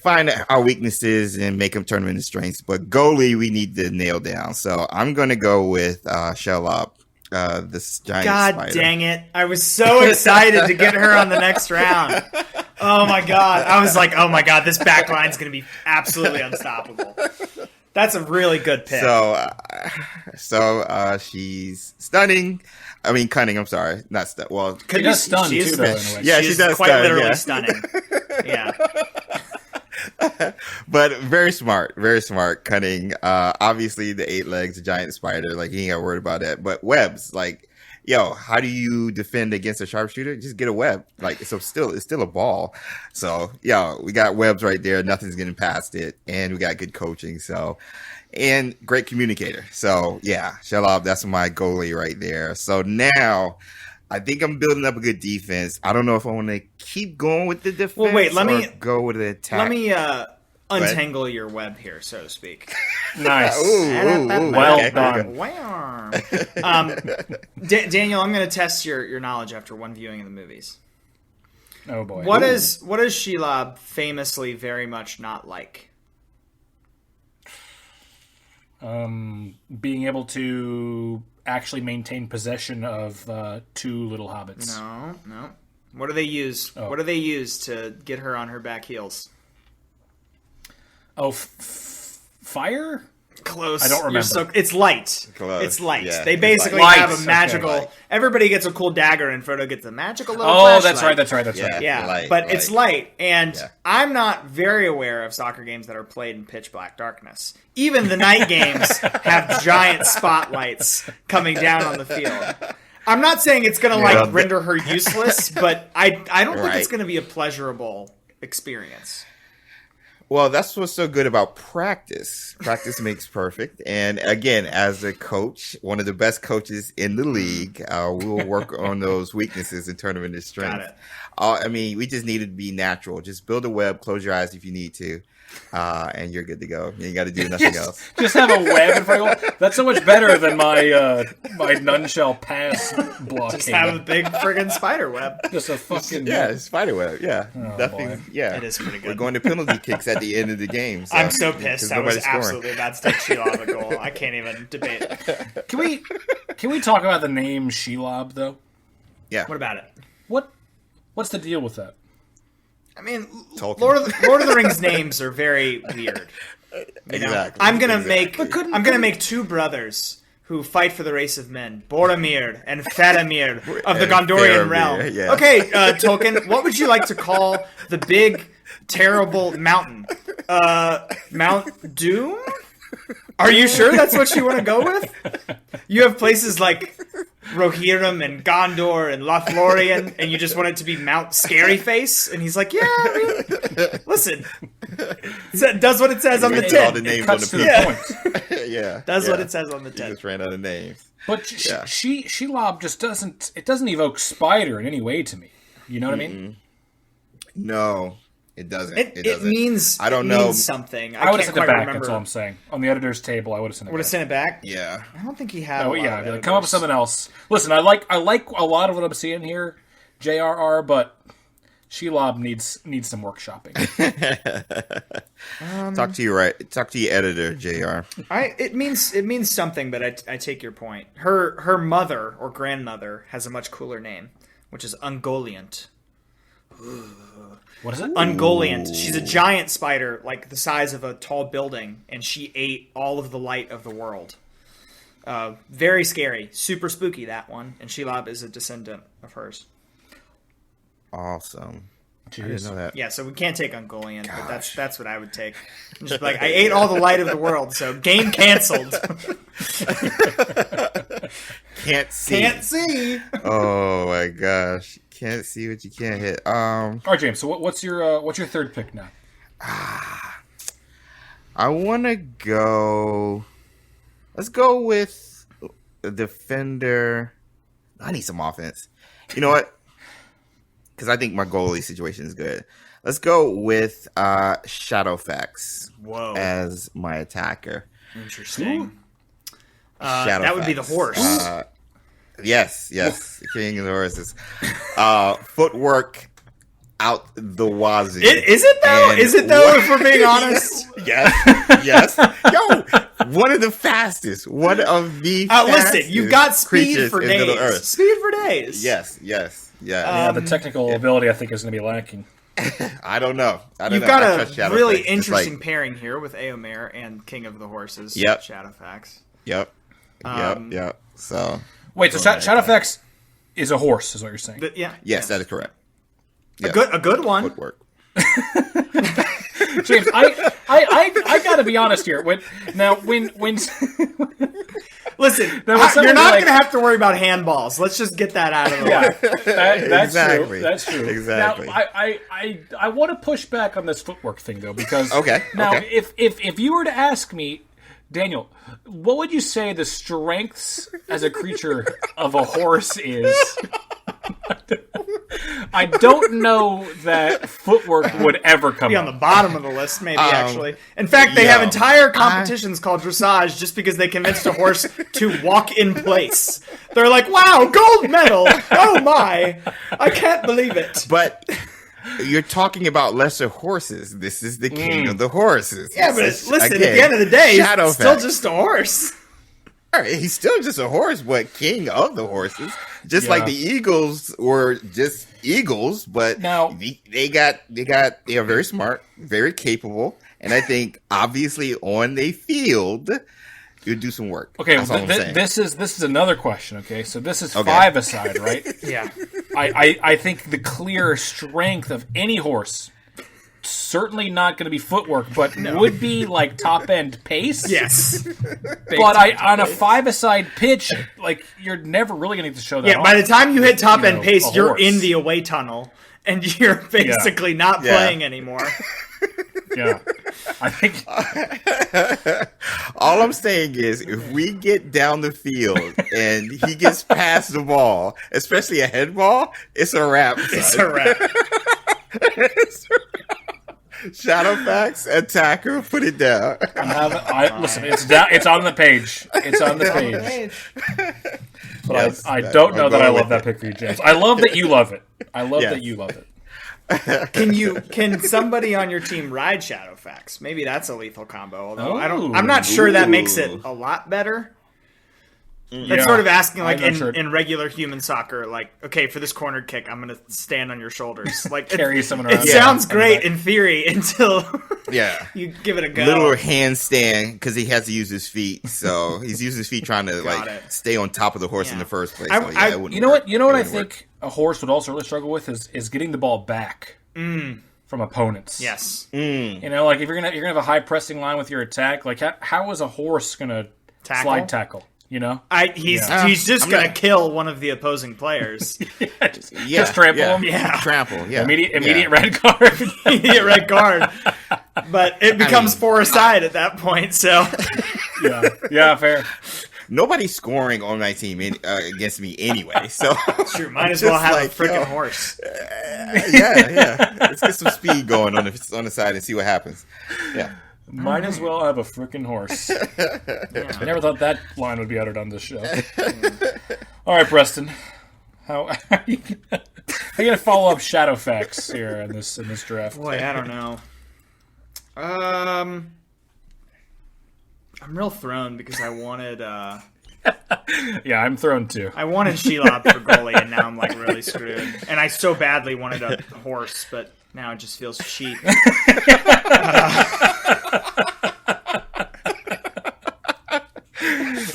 find our weaknesses and make them turn them into strengths. But goalie, we need to nail down. So I'm going to go with Shelob, this giant God spider. dang it. I was so excited to get her on the next round. Oh my God. I was like, oh my God, this back line's going to be absolutely unstoppable. That's a really good pick. So she's stunning. I mean, cunning. I'm sorry, not stun. Well, She does stun too, though. In a way. Yeah, she does quite stun, literally yeah. stunning. Yeah. But very smart, cunning. Obviously, the 8 legs, the giant spider. Like, he ain't got to worry about that. But webs, like, yo, how do you defend against a sharpshooter? Just get a web. Like, it's still a ball. So, yo, we got webs right there. Nothing's getting past it, and we got good coaching. So, and great communicator. So, yeah, Shelob, that's my goalie right there. So now, I think I'm building up a good defense. I don't know if I want to keep going with the defense. Well, wait, let me go with the attack. Let me untangle your web here, so to speak. Nice. Ooh, well okay, done. Wow. Daniel, I'm going to test your knowledge after one viewing of the movies. Oh boy. What is Shelob famously very much not like? Being able to actually maintain possession of 2 little hobbits. No. What do they use? Oh. What do they use to get her on her back heels? Oh, fire? Close. I don't remember. It's light. Close. It's light. Yeah, they it's basically light. have a Okay. magical. Light. Everybody gets a cool dagger, and Frodo gets a magical little. Oh, flashlight. that's right. Yeah. Yeah, Light, but it's light, and Yeah. I'm not very aware of soccer games that are played in pitch black darkness. Even the night games have giant spotlights coming down on the field. I'm not saying it's going to render her useless, but I don't think it's going to be a pleasurable experience. Well, that's what's so good about practice. Practice makes perfect. And again, as a coach, one of the best coaches in the league, we'll work on those weaknesses and turn them into strength. Got it. I mean, we just need to be natural. Just build a web, close your eyes if you need to, and you're good to go. You ain't got to do nothing else. Just have a web in front of you. That's so much better than my none shall pass blockade. Just have a big friggin' spider web. Just a fucking Spider web. Yeah, nothing. boy. Yeah, It is pretty good. We're going to penalty kicks at the end of the game. I'm so pissed. 'cause I was nobody's scoring. absolutely about to take Shelob a goal. I can't even debate it. Can we talk about the name Shelob though? Yeah. What about it? What's the deal with that? I mean, Tolkien. Lord of the Rings names are very weird. You know? Exactly. I'm gonna Exactly. make 2 brothers who fight for the race of men, Boromir and Faramir of the And Gondorian Faramir, realm. yeah. Okay, Tolkien, what would you like to call the big, terrible mountain? Mount Doom? Are you sure that's what you want to go with? You have places like Rohirrim and Gondor and Lothlorien, and you just want it to be Mount Scaryface? And he's like, yeah, I mean, listen. It does what it says on the Written all the tin. names Cuts on to the the page. point. Yeah. Does yeah. what it says on the You tin. just ran out of names. But Shelob just doesn't. It doesn't evoke spider in any way to me. You know what I mean? No, it doesn't. It doesn't. means I don't it know. means something. I would have can't sent it quite back. remember. That's all I'm saying. On the editor's table, I would have sent it Would have back. sent it back? Yeah. I don't think he had. Oh a lot yeah, of I'd be like, come up with editors. something else. Listen, I like a lot of what I'm seeing here, JRR, but Shelob needs some workshopping. Talk to your editor, Jr. It means something, but I take your point. Her mother or grandmother has a much cooler name, which is Ungoliant. What is it? Ungoliant. She's a giant spider, like the size of a tall building, and she ate all of the light of the world. Very scary, super spooky, that one. And Shelob is a descendant of hers. Awesome. Jeez. I didn't know that. Yeah, so we can't take Ungoliant, but that's what I would take. Just be like, I ate all the light of the world, so game canceled. Can't see. Can't see. Oh my gosh. Can't see what you can't hit. All right, James. So what's your third pick now? I want to go. Let's go with a defender. I need some offense. You know what? Because I think my goalie situation is good. Let's go with Shadowfax as my attacker. Interesting. That would be the horse. Yes, the king of the horses. Footwork, out the wazoo. Is it though? And Is it though? If we're being honest. Yes. Yo, one of the fastest. One of the fastest. Listen, you've got speed for in Middle days. Earth. Speed for days. Yes. Yeah, the technical ability I think is going to be lacking. I don't know. You've got a really interesting pairing here with Eomer and King of the Horses. Yep. Shadowfax. Yep. So wait, so Shadowfax is a horse, is what you're saying? Yes, that is correct. Yep. A good one. Footwork. James, I gotta be honest here. When Listen, you're not going to have to worry about handballs. Let's just get that out of the way. That's exactly. true. That's true. Exactly. Now, I want to push back on this footwork thing though, because now if you were to ask me, Daniel, what would you say the strengths as a creature of a horse is? I don't know that footwork would ever come be on the bottom of the list, maybe, actually. In fact, they have entire competitions called dressage just because they convinced a horse to walk in place. They're like, wow, gold medal! Oh my! I can't believe it. But you're talking about lesser horses. This is the king of the horses. Yeah, but listen, at the end of the day, he's still just a horse. All right, he's still just a horse, but king of the horses. Just like the Eagles were just Eagles, but now they are very smart, very capable, and I think obviously on the field you do some work. Okay, this is another question. Okay, so this is 5-a-side, right? Yeah. I think the clear strength of any horse, certainly not going to be footwork, but would be like top end pace. Yes. But on a 5-a-side pitch, like you're never really going to get to show that. Yeah, by the time you hit top end pace, you're in the away tunnel and you're basically not playing anymore. Yeah. I think all I'm saying is if we get down the field and he gets past the ball, especially a head ball, it's a wrap. It's a wrap. Shadowfax, attacker, put it down. Listen, it's down. It's on the page. It's on the page. But yes, I don't know that I love that pick for you, James. I love that you love it. I love that you love it. Can somebody on your team ride Shadowfax? Maybe that's a lethal combo. Although I'm not sure that makes it a lot better. That's sort of asking, like, in regular human soccer, like, okay, for this corner kick, I'm going to stand on your shoulders. Like, carry someone around. It sounds great in theory until you give it a go. Little handstand, because he has to use his feet. So he's using his feet trying to, stay on top of the horse in the first place. You know what I think a horse would also really struggle with is getting the ball back from opponents. Yes. You know, like, if you're gonna have a high pressing line with your attack, like, how is a horse going to slide tackle? You know, he's just gonna kill one of the opposing players. Just trample him. Trample. Yeah, immediate red card. Immediate red card. But it becomes 4-a-side at that point. So yeah, fair. Nobody's scoring on my team against me anyway. So true. Might as well have a freaking horse. Yeah. Let's get some speed going on the side and see what happens. Yeah. Might as well have a freaking horse. I never thought that line would be uttered on this show. All right, Preston. How are you going to follow up Shadowfax here in this draft? Boy, I don't know. I'm real thrown because I wanted... Yeah, I'm thrown too. I wanted Shelob for goalie, and now I'm like really screwed. And I so badly wanted a horse, but now it just feels cheap.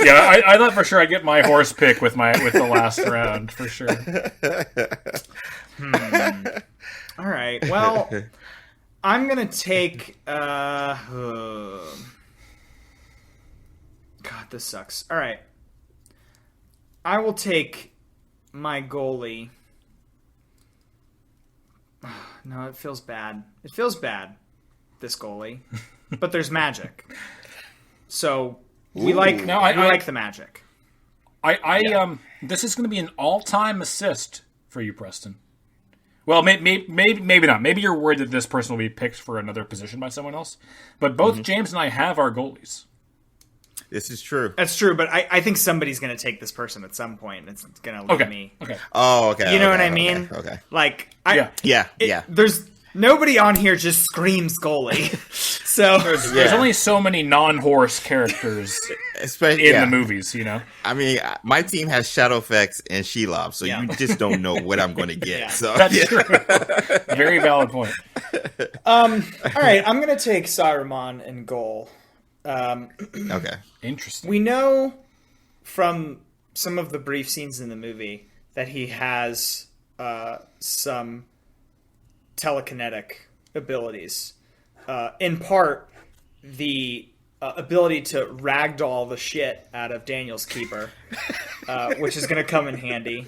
Yeah, I thought for sure I'd get my horse pick with the last round for sure. All right. Well, I'm gonna take. God, this sucks. All right. I will take my goalie. No, it feels bad. It feels bad. This goalie, but there's magic. So. We like the magic. This is going to be an all-time assist for you, Preston. Well, maybe not. Maybe you're worried that this person will be picked for another position by someone else. But both James and I have our goalies. This is true. That's true, but I think somebody's going to take this person at some point, and it's going to leave me. Okay. Oh, okay. You know what I mean? Okay. Like, Yeah. There's nobody on here just screams goalie. So there's only so many non-horse characters Especially in the movies, you know? I mean, my team has Shadowfax and Shelob, so you just don't know what I'm going to get. Yeah. So That's true. Very valid point. all right, I'm going to take Saruman in goal. Okay. Interesting. We know from some of the brief scenes in the movie that he has some telekinetic abilities. In part, the ability to ragdoll the shit out of Daniel's keeper, which is going to come in handy.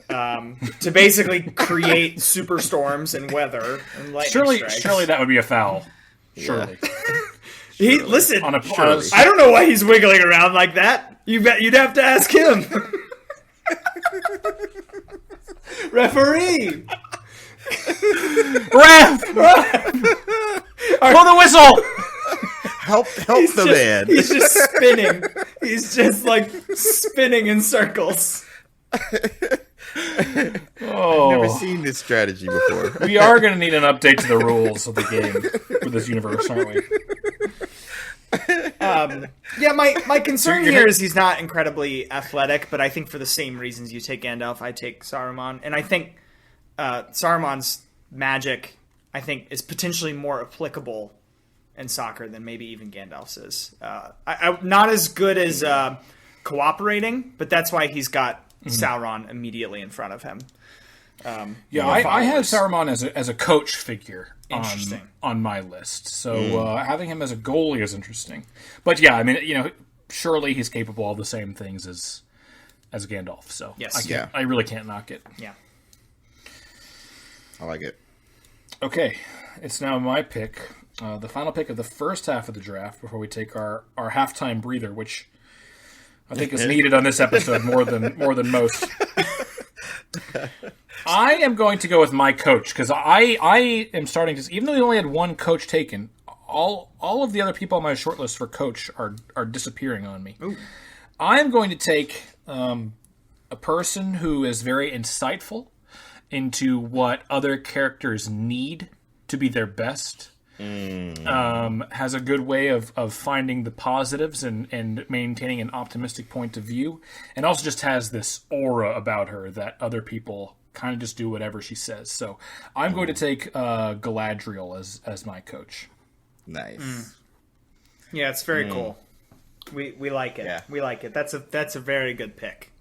To basically create superstorms and weather and lightning strikes. Surely that would be a foul. Surely. Listen, On a I don't know why he's wiggling around like that. You'd have to ask him. Referee! Ref! Blow the whistle! Help the man. He's just spinning. He's just like spinning in circles. Oh. I've never seen this strategy before. We are going to need an update to the rules of the game for this universe, aren't we? My concern here is he's not incredibly athletic, but I think for the same reasons you take Gandalf, I take Saruman. And I think Saruman's magic, I think, is potentially more applicable in soccer than maybe even Gandalf's is. Not as good as cooperating, but that's why he's got Sauron immediately in front of him. I have Saruman as a coach figure Interesting. on my list. So having him as a goalie is interesting. But yeah, I mean, surely he's capable of the same things as Gandalf. So yes. I really can't knock it. Yeah. I like it. Okay, it's now my pick. The final pick of the first half of the draft before we take our halftime breather, which I think is needed on this episode more than most. I am going to go with my coach because I am starting to, even though we only had one coach taken, all of the other people on my short list for coach are disappearing on me. Ooh. I'm going to take a person who is very insightful into what other characters need to be their best. Has a good way of finding the positives and maintaining an optimistic point of view, and also just has this aura about her that other people kind of just do whatever she says. So I'm going to take Galadriel as my coach. Nice. Yeah, it's very cool. We like it. Yeah. We like it. That's a very good pick.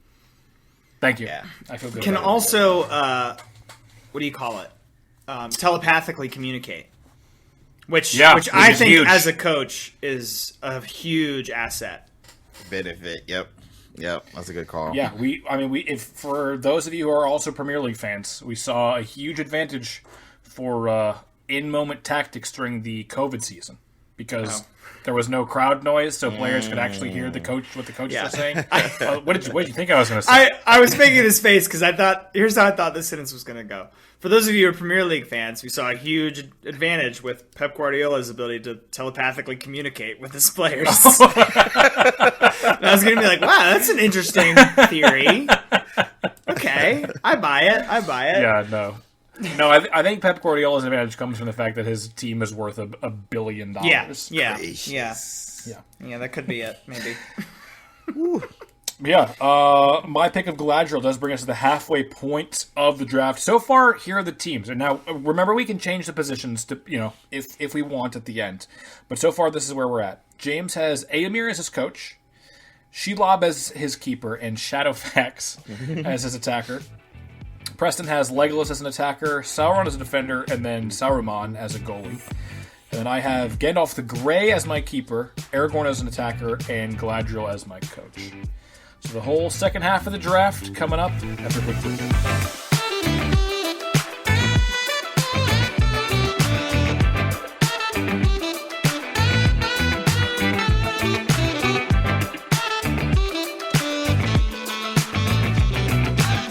Thank you. Yeah. I feel good. Can about it. also what do you call it? Telepathically communicate. Which I think huge. as a coach is a huge asset. Benefit. Yep. That's a good call. Yeah, if for those of you who are also Premier League fans, we saw a huge advantage for in-moment tactics during the COVID season because there was no crowd noise, so players could actually hear what the coach was saying. What did you think I was going to say? I was making his face because I thought, here's how I thought this sentence was going to go. For those of you who are Premier League fans, we saw a huge advantage with Pep Guardiola's ability to telepathically communicate with his players. And I was going to be like, wow, that's an interesting theory. Okay, I buy it. Yeah, no. No, I think Pep Guardiola's advantage comes from the fact that his team is worth $1 billion. Yeah, that could be it, maybe. Yeah, my pick of Galadriel does bring us to the halfway point of the draft. So far, here are the teams. And now, remember, we can change the positions to, if we want at the end. But so far, this is where we're at. James has Éomer as his coach, Shelob as his keeper, and Shadowfax as his attacker. Preston has Legolas as an attacker, Sauron as a defender, and then Saruman as a goalie. And then I have Gandalf the Grey as my keeper, Aragorn as an attacker, and Galadriel as my coach. So the whole second half of the draft coming up after a quick break.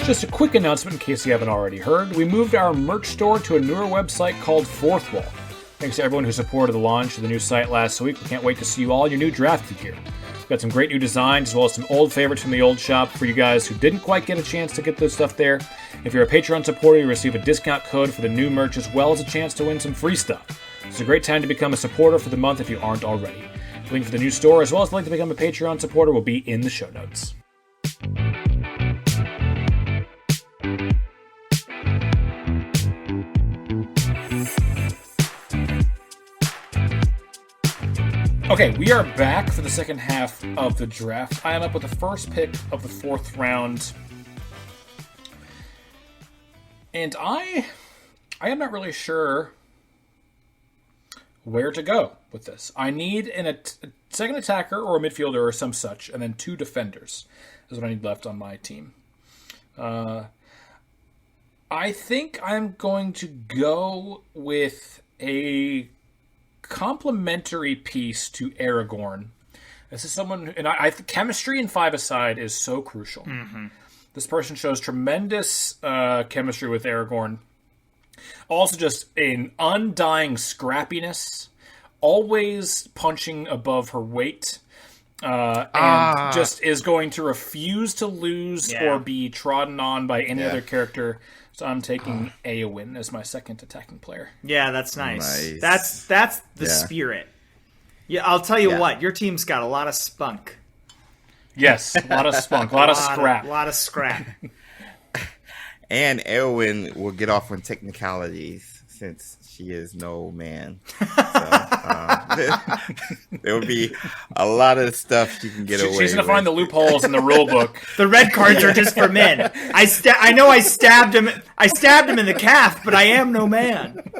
Just a quick announcement in case you haven't already heard. We moved our merch store to a newer website called Fourth Wall. Thanks to everyone who supported the launch of the new site last week. We can't wait to see you all in your new draft gear. We've got some great new designs as well as some old favorites from the old shop for you guys who didn't quite get a chance to get this stuff there. If you're a Patreon supporter, you receive a discount code for the new merch as well as a chance to win some free stuff. It's a great time to become a supporter for the month if you aren't already. The link for the new store as well as the link to become a Patreon supporter will be in the show notes. Okay, we are back for the second half of the draft. I am up with the first pick of the fourth round. And I am not really sure where to go with this. I need a second attacker or a midfielder or some such, and then 2 defenders is what I need left on my team. I think I'm going to go with a complementary piece to Aragorn. This is someone, and I chemistry in 5-a-side is so crucial. Mm-hmm. This person shows tremendous chemistry with Aragorn. Also, just an undying scrappiness, always punching above her weight, and just is going to refuse to lose or be trodden on by any other character. So I'm taking Eowyn as my second attacking player. Yeah, that's nice. That's the spirit. Yeah, I'll tell you what, your team's got a lot of spunk. Yes, a lot of spunk, a lot of scrap. A lot of scrap. And Eowyn will get off on technicalities since she is no man. So, there will be a lot of stuff she can get away with. She's going to find the loopholes in the rule book. The red cards are just for men. I know I stabbed him. I stabbed him in the calf, but I am no man.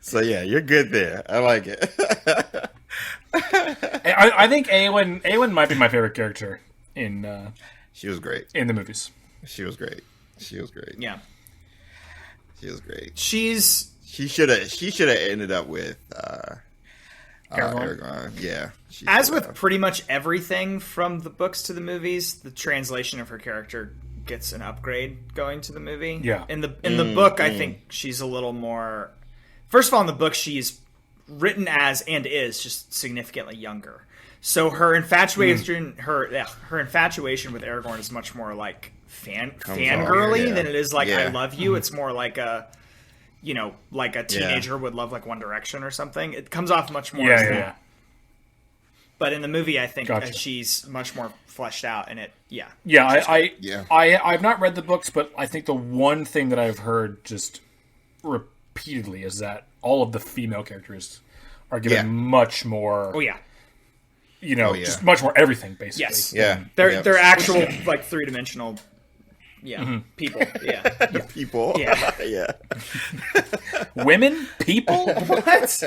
So yeah, you're good there. I like it. I think Eowyn might be my favorite character in. She was great in the movies. She was great. Yeah, she was great. She should have ended up with Aragorn. Yeah. As with pretty much everything from the books to the movies, the translation of her character gets an upgrade going to the movie. Yeah. In the book, I think she's a little more. First of all, in the book, she's written as and is just significantly younger. So her infatuation, her infatuation with Aragorn is much more like fangirly than it is like I love you. It's more like a, like a teenager would love like One Direction or something. It comes off much more as that. Yeah. But in the movie, I think she's much more fleshed out, and I've not read the books, but I think the one thing that I've heard just repeatedly is that all of the female characters are given much more. Oh yeah. Just much more everything, basically. Yes. Yeah. They're actual, like, 3-dimensional, people. Yeah. People. Yeah. Yeah. Women? People? What?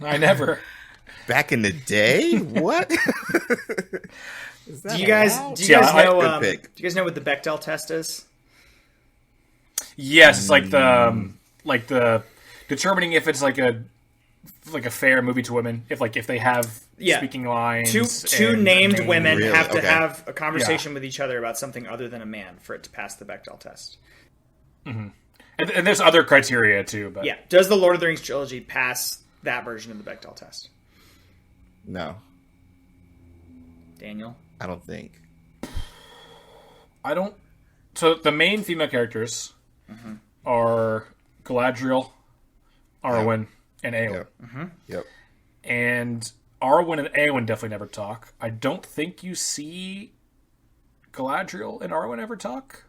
I never. Back in the day? What? Do you guys know? Do you guys know what the Bechdel test is? Yes, it's like the determining if it's like a fair movie to women, if they have speaking lines. Two named women have to have a conversation with each other about something other than a man for it to pass the Bechdel test. Mm-hmm. And there's other criteria too. But does the Lord of the Rings trilogy pass that version of the Bechdel test? No. Daniel? I don't think. So the main female characters are Galadriel, Arwen, and Eowyn. Yep. Mm-hmm. Yep. And Arwen and Eowyn definitely never talk. I don't think you see Galadriel and Arwen ever talk.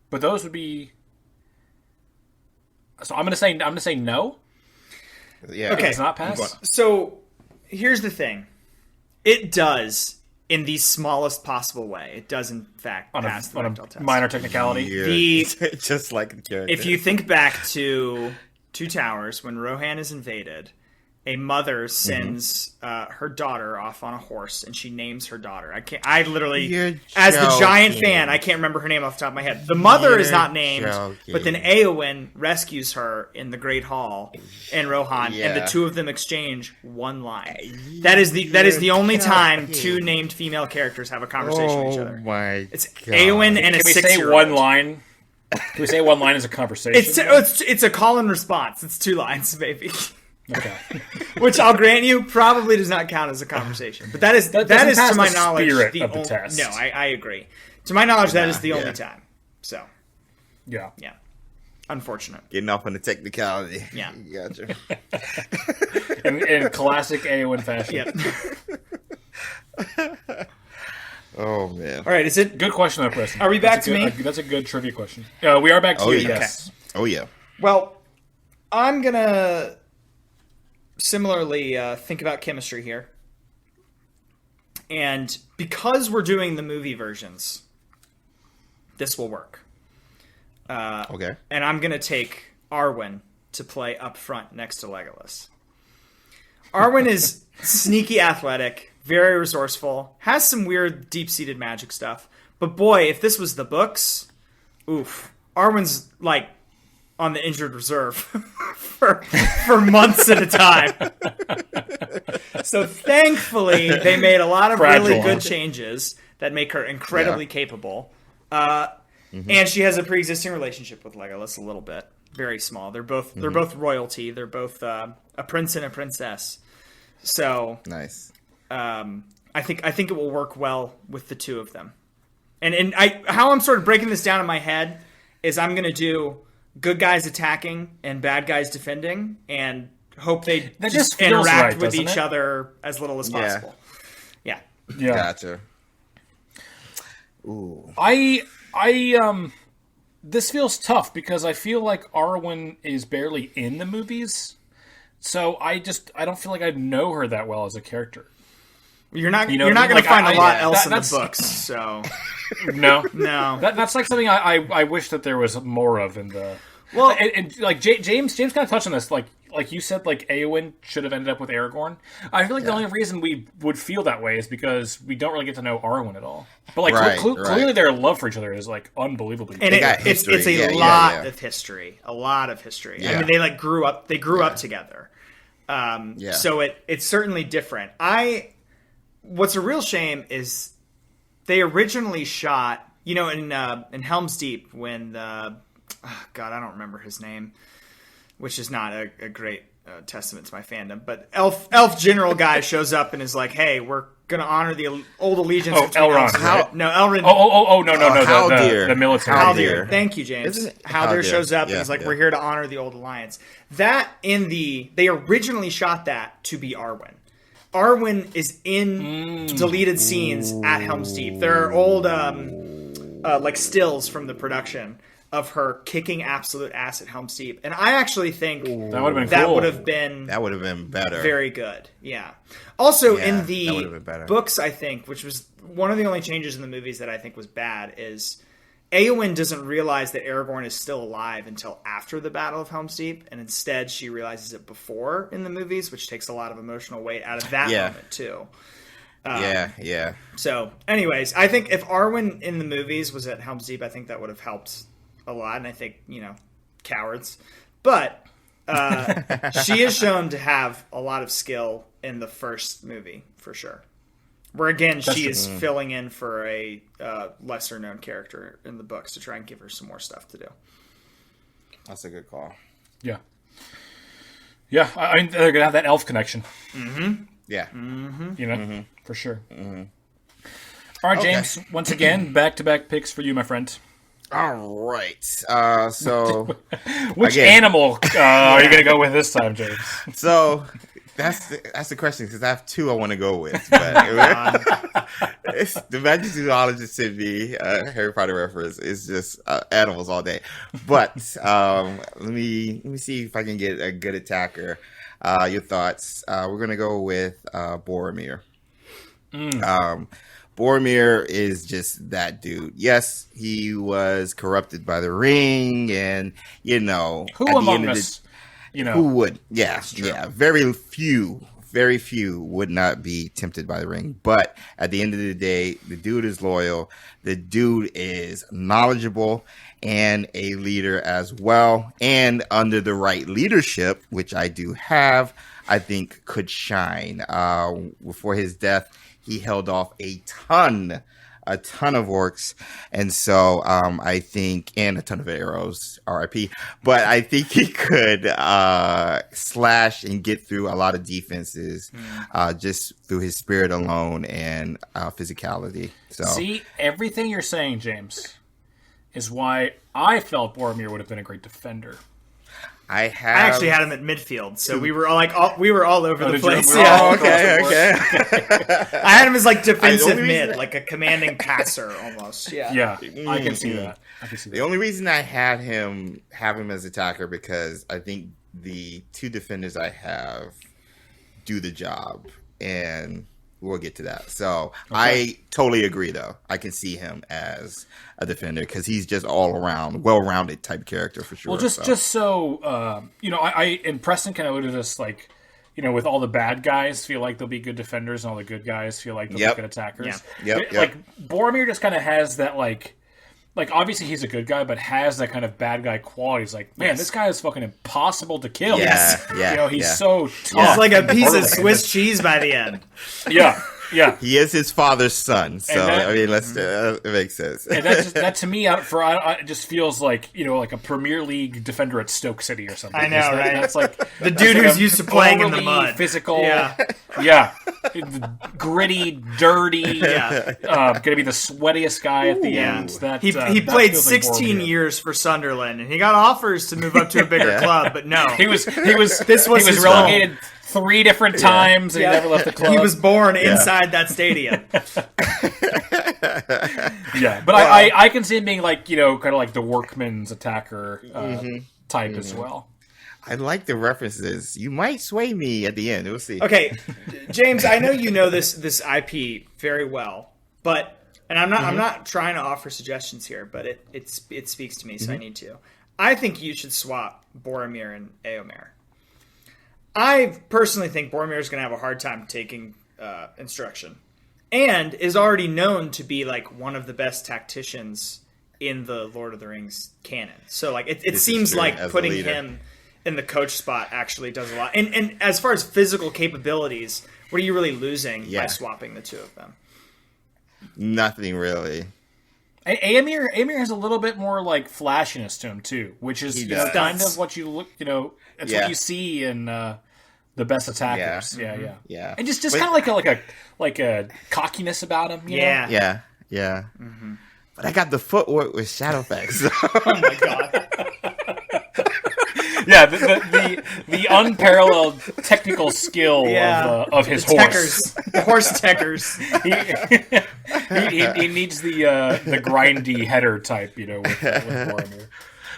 But those would be. So I'm gonna say no. Yeah. Okay. It's not pass. So here's the thing. It does in the smallest possible way. It does in fact pass the Bechdel test. Minor technicality. Just like the character. If you think back to Two Towers, when Rohan is invaded, a mother sends her daughter off on a horse, and she names her daughter. I literally, as the giant fan, I can't remember her name off the top of my head. The mother is not named, but then Eowyn rescues her in the Great Hall, and Rohan, and the two of them exchange one line. That is the only time two named female characters have a conversation with each other. Oh my it's God. Eowyn and Can a 6-year-old. Can we say one line? Can we say one line is a conversation? It's a call and response. It's 2 lines, maybe. Okay. Which I'll grant you probably does not count as a conversation. But that is to my knowledge the of the test. No, I agree. To my knowledge, that is the only time. So yeah. Unfortunate. Getting off on the technicality. Yeah. Gotcha. in classic AON fashion. Yep. Oh man. All right, is it good question, though, Preston? Are we back to me? That's a good trivia question. We are back to you. Yeah. Yes. Okay. Oh yeah. Well, I'm gonna similarly think about chemistry here, and because we're doing the movie versions, this will work. Okay. And I'm gonna take Arwen to play up front next to Legolas. Arwen is sneaky athletic, very resourceful, has some weird deep-seated magic stuff. But boy, if this was the books, oof. Arwen's like on the injured reserve for months at a time. So thankfully, they made a lot of really good changes that make her incredibly capable. And she has a pre-existing relationship with Legolas a little bit. Very small. They're both royalty. They're both a prince and a princess. So nice. I think it will work well with the two of them. And how I'm sort of breaking this down in my head is I'm going to do good guys attacking and bad guys defending, and hope they just interact with each other as little as possible. Yeah. Gotcha. Ooh. This feels tough because I feel like Arwen is barely in the movies, so I don't feel like I know her that well as a character. You're not going to find a lot else in the books, so no. That's like something I wish that there was more of in the. Well, and like James kind of touched on this, like you said, like Éowyn should have ended up with Aragorn. I feel like the only reason we would feel that way is because we don't really get to know Arwen at all. But like clearly their love for each other is like unbelievably. And it's a lot of history, a lot of history. Yeah. I mean, they grew up together. So it's certainly different. What's a real shame is they originally shot, in Helm's Deep when God, I don't remember his name, which is not a great testament to my fandom. But elf general guy shows up and is like, "Hey, we're gonna honor the old allegiance." Oh, Elrond. Right? No, Elrond. No. The military. Haldir. Thank you, James. Haldir shows up and is like, "We're here to honor the old alliance." They originally shot that to be Arwen. Arwen is in deleted scenes at Helm's Deep. There are old stills from the production of her kicking absolute ass at Helm's Deep. And I actually think that would have been better. Very good. Yeah. Also in the books, I think, which was one of the only changes in the movies that I think was bad, is Éowyn doesn't realize that Aragorn is still alive until after the Battle of Helm's Deep, and instead she realizes it before in the movies, which takes a lot of emotional weight out of that moment too. So anyways, I think if Arwen in the movies was at Helm's Deep, I think that would have helped a lot, and I think, cowards. But she is shown to have a lot of skill in the first movie, for sure. Where, again, she is filling in for a lesser-known character in the books to try and give her some more stuff to do. That's a good call. Yeah. Yeah, I mean, they're going to have that elf connection. Mm-hmm. Yeah. Mm-hmm. For sure. Mm-hmm. All right, James, once again, back-to-back picks for you, my friend. All right. So, which animal are you going to go with this time, James? So, that's the question, because I have two I want to go with. But the Magic Zoologist to me, Harry Potter reference, is just animals all day. But let me see if I can get a good attacker. Your thoughts? We're going to go with Boromir. Boromir is just that dude. Yes, he was corrupted by the ring, and who among us, who would? Yeah. Very few would not be tempted by the ring. But at the end of the day, the dude is loyal. The dude is knowledgeable and a leader as well. And under the right leadership, which I do have, I think could shine. Before his death, he held off a ton a ton of orcs, and so I think, and a ton of arrows, RIP. But I think he could slash and get through a lot of defenses just through his spirit alone and physicality. So see, everything you're saying, James, is why I felt Boromir would have been a great defender. I actually had him at midfield, so we were all over the place. Yeah. Oh, okay. I had him as like defensive mid, like a commanding passer almost. Yeah. I can see that. The only reason I have him as attacker because I think the two defenders I have do the job, and we'll get to that. So I totally agree, though. I can see him as a defender because he's just all around, well-rounded type character for sure. Well, just so I and Preston kind of alluded to this, like, with all the bad guys feel like they'll be good defenders, and all the good guys feel like they'll be good attackers. Yep. Like Boromir just kind of has that like obviously he's a good guy, but has that kind of bad guy quality. He's like, man, this guy is fucking impossible to kill. He's so tough. He's like a piece of Swiss cheese by the end. Yeah. He is his father's son, so it makes sense. And that to me, it just feels like like a Premier League defender at Stoke City or something. I know, right? That's like the dude who's used to playing in the mud, physical, gritty, dirty. Gonna be the sweatiest guy at the end. That he played 16 years for Sunderland, and he got offers to move up to a bigger club, but no, he was relegated 3 different times, and he never left the club. He was born inside that stadium. But I can see him being like, kind of like the workman's attacker type as well. I like the references. You might sway me at the end. We'll see. Okay, James, I know you know this IP very well, but I'm not trying to offer suggestions here, but it speaks to me, so I need to. I think you should swap Boromir and Éomer. I personally think Boromir is going to have a hard time taking instruction, and is already known to be like one of the best tacticians in the Lord of the Rings canon. So like it seems like putting him in the coach spot actually does a lot. And as far as physical capabilities, what are you really losing by swapping the two of them? Nothing really. Éomer has a little bit more like flashiness to him too, which is kind of what you look. It's what you see in the best attackers. Yeah. And just kind of like a cockiness about him. You know? Yeah. Mm-hmm. But I got the footwork with Shadowfax. Oh my god. Yeah, the unparalleled technical skill of his horse. The horse techers. He needs the grindy header type, with Boromir.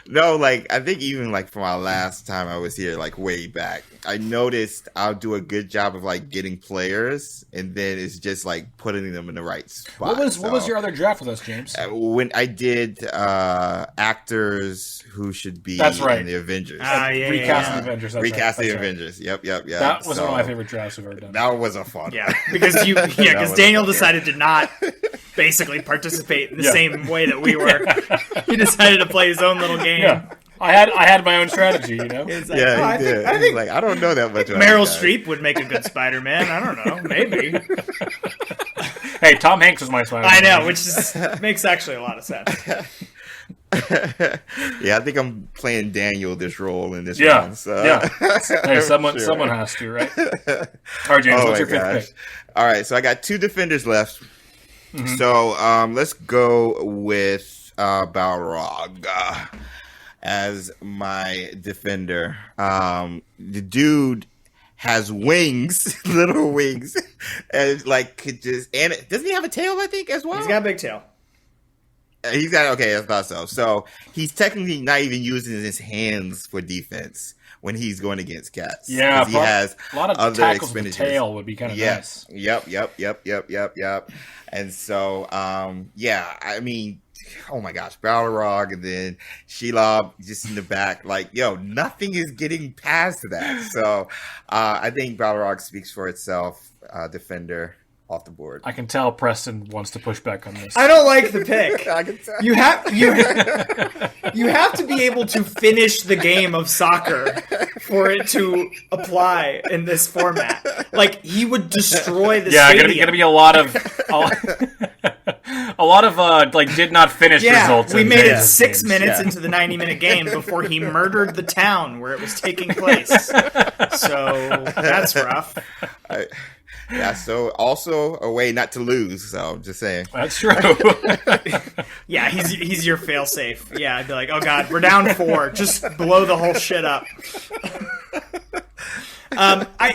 No, like I think even like from our last time I was here, like way back, I noticed I'll do a good job of like getting players, and then it's just like putting them in the right spot. What was your other draft with us, James? When I did actors who should be in the Avengers. Recasting the Avengers. Recasting the Avengers. Yep. That was one of my favorite drafts we've ever done. That was a fun one. Yeah, because Daniel decided to not basically participate in the same way that we were. He decided to play his own little game. Yeah. I had my own strategy, It's like, I think I don't know that much. Meryl Streep would make a good Spider-Man. I don't know, maybe. Hey, Tom Hanks was my Spider-Man. I know, which makes actually a lot of sense. I think I'm playing Daniel this role in this one. So. Yeah. Hey, someone has to, right? All right, James, what's your fifth pick? All right, so I got 2 defenders left. Mm-hmm. So let's go with Balrog as my defender. The dude has wings, little wings, and like doesn't he have a tail? I think as well. He's got a big tail. He's got I thought so. So he's technically not even using his hands for defense when he's going against cats. Yeah, he has a lot of other tackles with the tail would be kind of nice. Yep. And so, I mean, oh my gosh, Balrog, and then Shelob just in the back, like, nothing is getting past that. So I think Balrog speaks for itself. Defender off the board. I can tell Preston wants to push back on this. I don't like the pick. I can tell. You have to be able to finish the game of soccer for it to apply in this format. Like, he would destroy the stadium. Gonna be a lot of a lot of did not finish results. We in made it Kansas 6 games. minutes into the 90-minute game before he murdered the town where it was taking place. So that's rough. Yeah, so also a way not to lose. So I'm just saying. That's true. Yeah, he's your failsafe. Yeah, I'd be like, oh god, we're down 4. Just blow the whole shit up.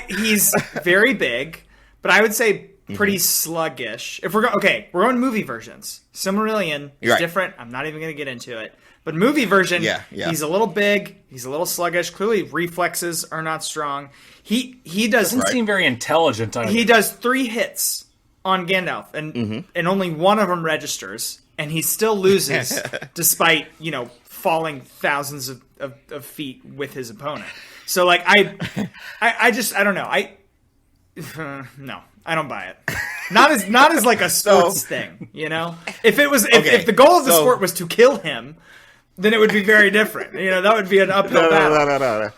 He's very big, but I would say pretty sluggish. If we're going movie versions. Silmarillion is different. I'm not even going to get into it. But movie version, he's a little big. He's a little sluggish. Clearly, reflexes are not strong. He doesn't seem very intelligent. Either. He does 3 hits on Gandalf, and only one of them registers, and he still loses despite falling thousands of feet with his opponent. So like I don't know. No, I don't buy it. Not as like a sports thing, If it was if the goal of the sport was to kill him, then it would be very different. That would be an uphill battle. No.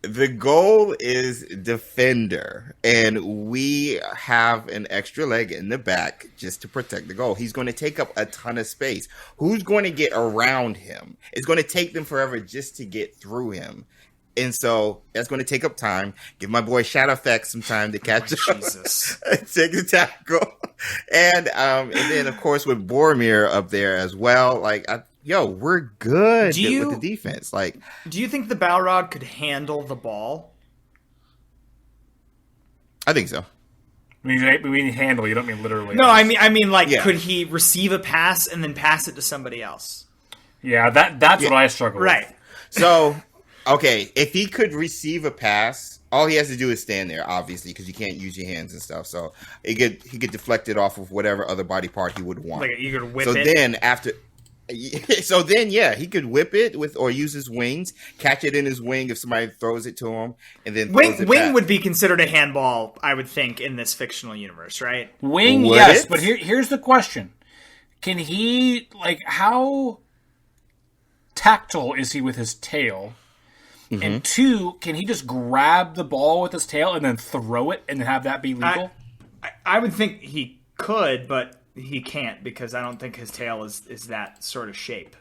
The goal is defender, and we have an extra leg in the back just to protect the goal. He's going to take up a ton of space. Who's going to get around him? It's going to take them forever just to get through him. And so that's going to take up time. Give my boy Shadowfax some time to catch up. Jesus. Take the tackle. And then, of course, with Boromir up there as well, we're good with the defense. Do you think the Balrog could handle the ball? I think so. We mean handle. You don't mean literally. No, I mean could he receive a pass and then pass it to somebody else? Yeah, that's what I struggle with. Right. So, okay, if he could receive a pass, all he has to do is stand there, obviously, because you can't use your hands and stuff. So he could deflect it off of whatever other body part he would want. Like you could whip it. So then, he could whip it or use his wings, catch it in his wing if somebody throws it to him, and then wing would be considered a handball, I would think, in this fictional universe, right? Wing, yes, but here's the question: can he how tactile is he with his tail? Mm-hmm. And 2, can he just grab the ball with his tail and then throw it and have that be legal? I would think he could, but he can't because I don't think his tail is that sort of shape.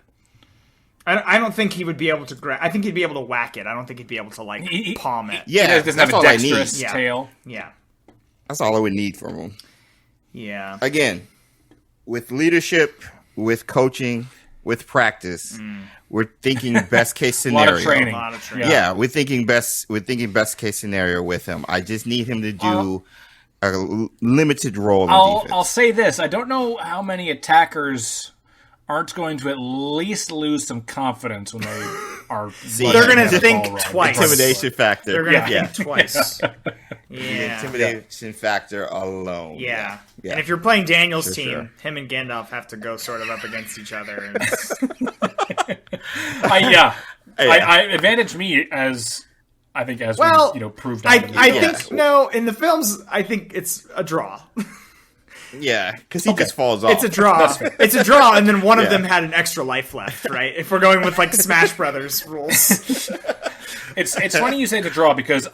I don't think he would be able to grab. I think he'd be able to whack it. I don't think he'd be able to palm it. Yeah, he doesn't have a dexterous tail. Yeah, that's all I would need from him. Yeah. Again, with leadership, with coaching, with practice, we're thinking best case scenario. A lot of training. Yeah, we're thinking best case scenario with him. I just need him to do a limited role in defense. I'll say this. I don't know how many attackers aren't going to at least lose some confidence when they are. They're going to think twice. Intimidation factor. They're going to think twice. The intimidation factor alone. Yeah. And if you're playing Daniel's team, him and Gandalf have to go sort of up against each other. Advantage me as. I think as we proved out. I think in the films I think it's a draw. Yeah, because he just falls off. It's a draw. It's a draw, and then one of them had an extra life left, right? If we're going with Smash Brothers rules. It's funny you say it's a draw because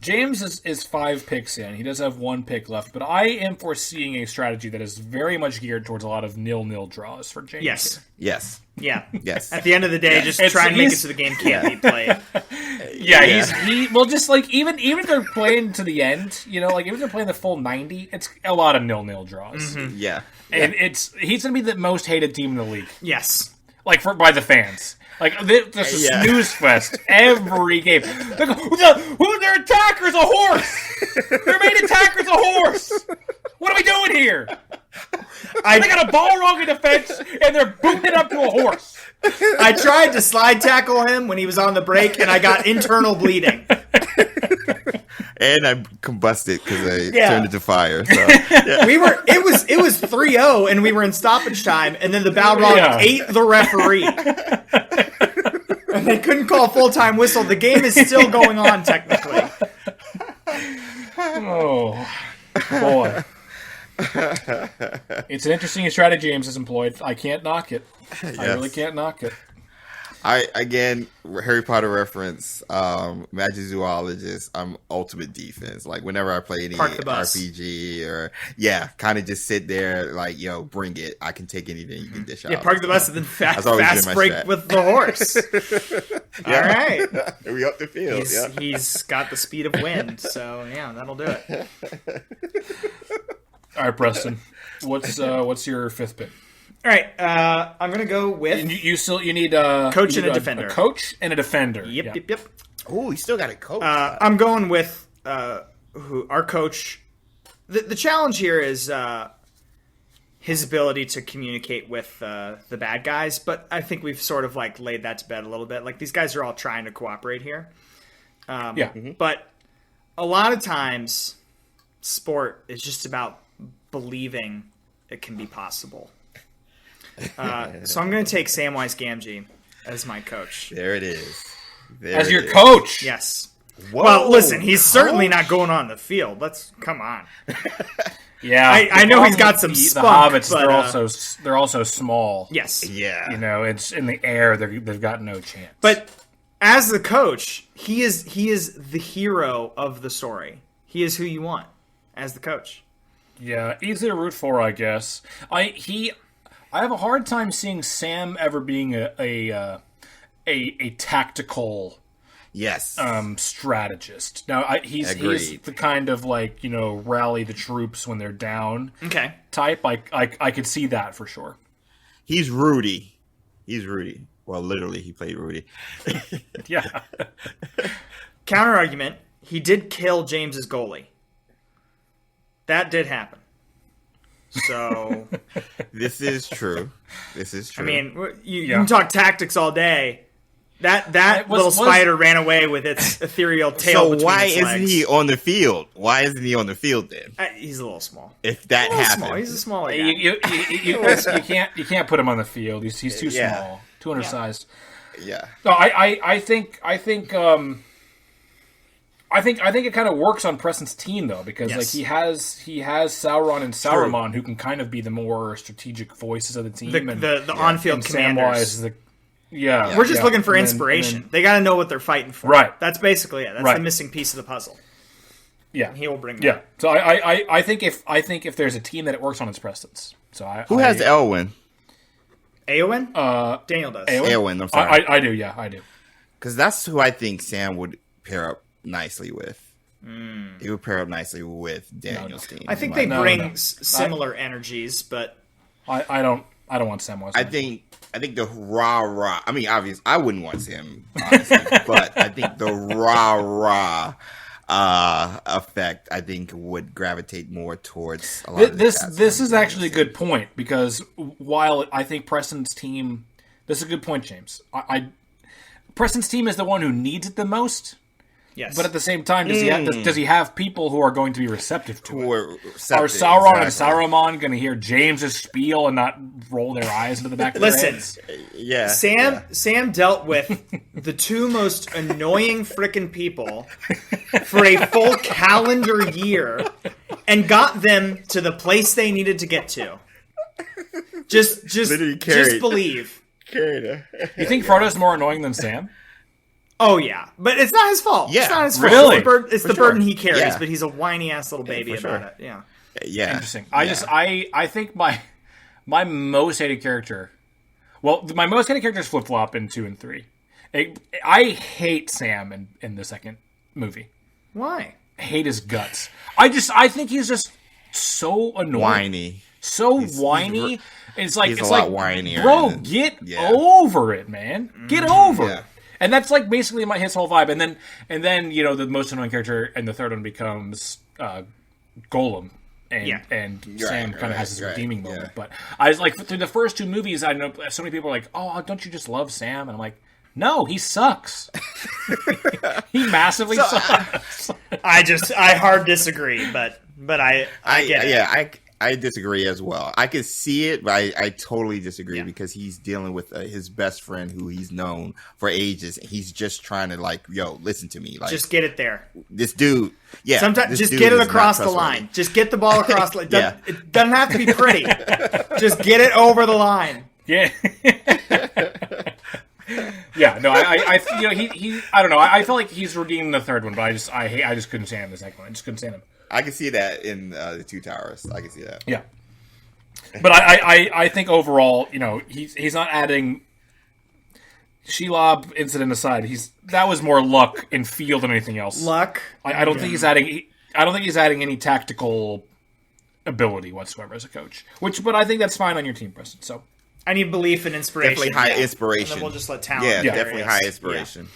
James is 5 picks in. He does have 1 pick left, but I am foreseeing a strategy that is very much geared towards a lot of 0-0 draws for James. Yes. Yeah. Yes. At the end of the day, just try and make it so the game can't be played. Even if they're playing to the end, even if they're playing the full 90, it's a lot of 0-0 draws. Mm-hmm. Yeah. And he's going to be the most hated team in the league. Yes. By the fans. There's a snooze fest every game. Their attacker's a horse! Their main attacker's a horse! What are we doing here? They got a ball wrong in defense, and they're booting it up to a horse. I tried to slide tackle him when he was on the break, and I got internal bleeding. And I combusted because I turned it to fire. So, It was 3-0, and we were in stoppage time, and then the Balrog ate the referee. And they couldn't call full-time whistle. The game is still going on, technically. Oh, boy. It's an interesting strategy James has employed. I can't knock it. I really can't knock it. Again, Harry Potter reference, Magic Zoologist, I'm ultimate defense. Like whenever I play any RPG or kind of just sit there like, yo, bring it. I can take anything you can dish out. Yeah, park the bus and then fast break with the horse. All right. We up the field. He's got the speed of wind, so yeah, that'll do it. All right, Preston. What's your fifth pick? All right, I'm gonna go with you need a coach and a defender. A coach and a defender. Yep. Oh, he still got a coach. I'm going with our coach. The challenge here is his ability to communicate with the bad guys, but I think we've sort of like laid that to bed a little bit. Like these guys are all trying to cooperate here. But a lot of times, sport is just about believing it can be possible. So I'm going to take Samwise Gamgee as my coach. There it is. As your coach? Yes. Whoa, well, listen, he's coach? Certainly not going on the field. Come on. Yeah, I know he's got some spunk. The Hobbits, but, they're also small. Yes. Yeah. You know, it's in the air. They've got no chance. But as the coach, he is the hero of the story. He is who you want as the coach. Yeah, easy to root for, I guess. I have a hard time seeing Sam ever being a tactical strategist. Now he's the kind of like, you know, rally the troops when they're down type. I could see that for sure. He's Rudy. Well, literally, he played Rudy. Yeah. Counter argument: he did kill James's goalie. That did happen. So this is true. I mean, you can talk tactics all day. That little spider ran away with its ethereal tail. So why its legs. isn't he on the field? Why isn't he on the field then? He's a little small. If that happens, small. He's a smaller guy. You can't put him on the field. He's too small, too undersized. Yeah. No, I think it kind of works on Preston's team though, because like he has Sauron and Saruman who can kind of be the more strategic voices of the team, the on-field commanders. We're just looking for inspiration. They got to know what they're fighting for. Right. That's basically it. That's the missing piece of the puzzle. Yeah, and he will bring that. Yeah. So I think if there's a team that it works on, it's Preston's. So who has Elwyn? Eowyn? Daniel does. Eowyn. I'm sorry. I do. Yeah, I do. Because that's who I think Sam would pair up nicely with. He would pair up nicely with Daniel's team. I think they bring similar energies, but I don't want Samwise. I think the rah. I mean, obviously, I wouldn't want Sam, honestly, but I think the rah effect, I think, would gravitate more towards a lot of this is actually a good point, because while I think Preston's team, this is a good point, James. Preston's team is the one who needs it the most. Yes. But at the same time, does he have people who are going to be receptive to it? Are and Sauron Saruman going to hear James's spiel and not roll their eyes into the back of their heads? Yeah. Sam dealt with the two most annoying frickin' people for a full calendar year and got them to the place they needed to get to. Just believe. You think Frodo's more annoying than Sam? Oh, yeah. But it's not his fault. Yeah. It's not his fault. Really? It's the burden he carries, but he's a whiny-ass little baby about it. Yeah. Yeah. Interesting. I think my most hated character... Well, my most hated characters flip-flop in 2 and 3. I hate Sam in the second movie. Why? I hate his guts. I think he's just so annoying. Whiny. Whiny. It's like, he's a lot whinier. Bro, get over it, man. Get over it. And that's like basically his whole vibe. And then you know, the most annoying character in the third one becomes Golem. And Sam kind of has this redeeming moment. But I was like, through the first 2 movies, I know so many people are like, "Oh, don't you just love Sam?" And I'm like, no, he sucks. He massively sucks. I hard disagree, but I get it. Yeah, I disagree as well. I can see it, but I totally disagree because he's dealing with his best friend who he's known for ages. He's just trying to listen to me. Like, just get it there. This dude, sometimes just get it across the line. Just get the ball across the line. It doesn't have to be pretty. Just get it over the line. Yeah. Yeah, no, I you know, he I don't know. I feel like he's redeemed the third one, but I just couldn't stand the second one. I just couldn't stand him. I can see that in the Two Towers. I can see that. Yeah, but I think overall, you know, he's not adding. Shelob incident aside, that was more luck and feel than anything else. Luck. I don't think he's adding. I don't think he's adding any tactical ability whatsoever as a coach. But I think that's fine on your team, Preston. So I need belief and inspiration. Definitely high inspiration. And then we'll just let talent. Yeah, definitely high inspiration.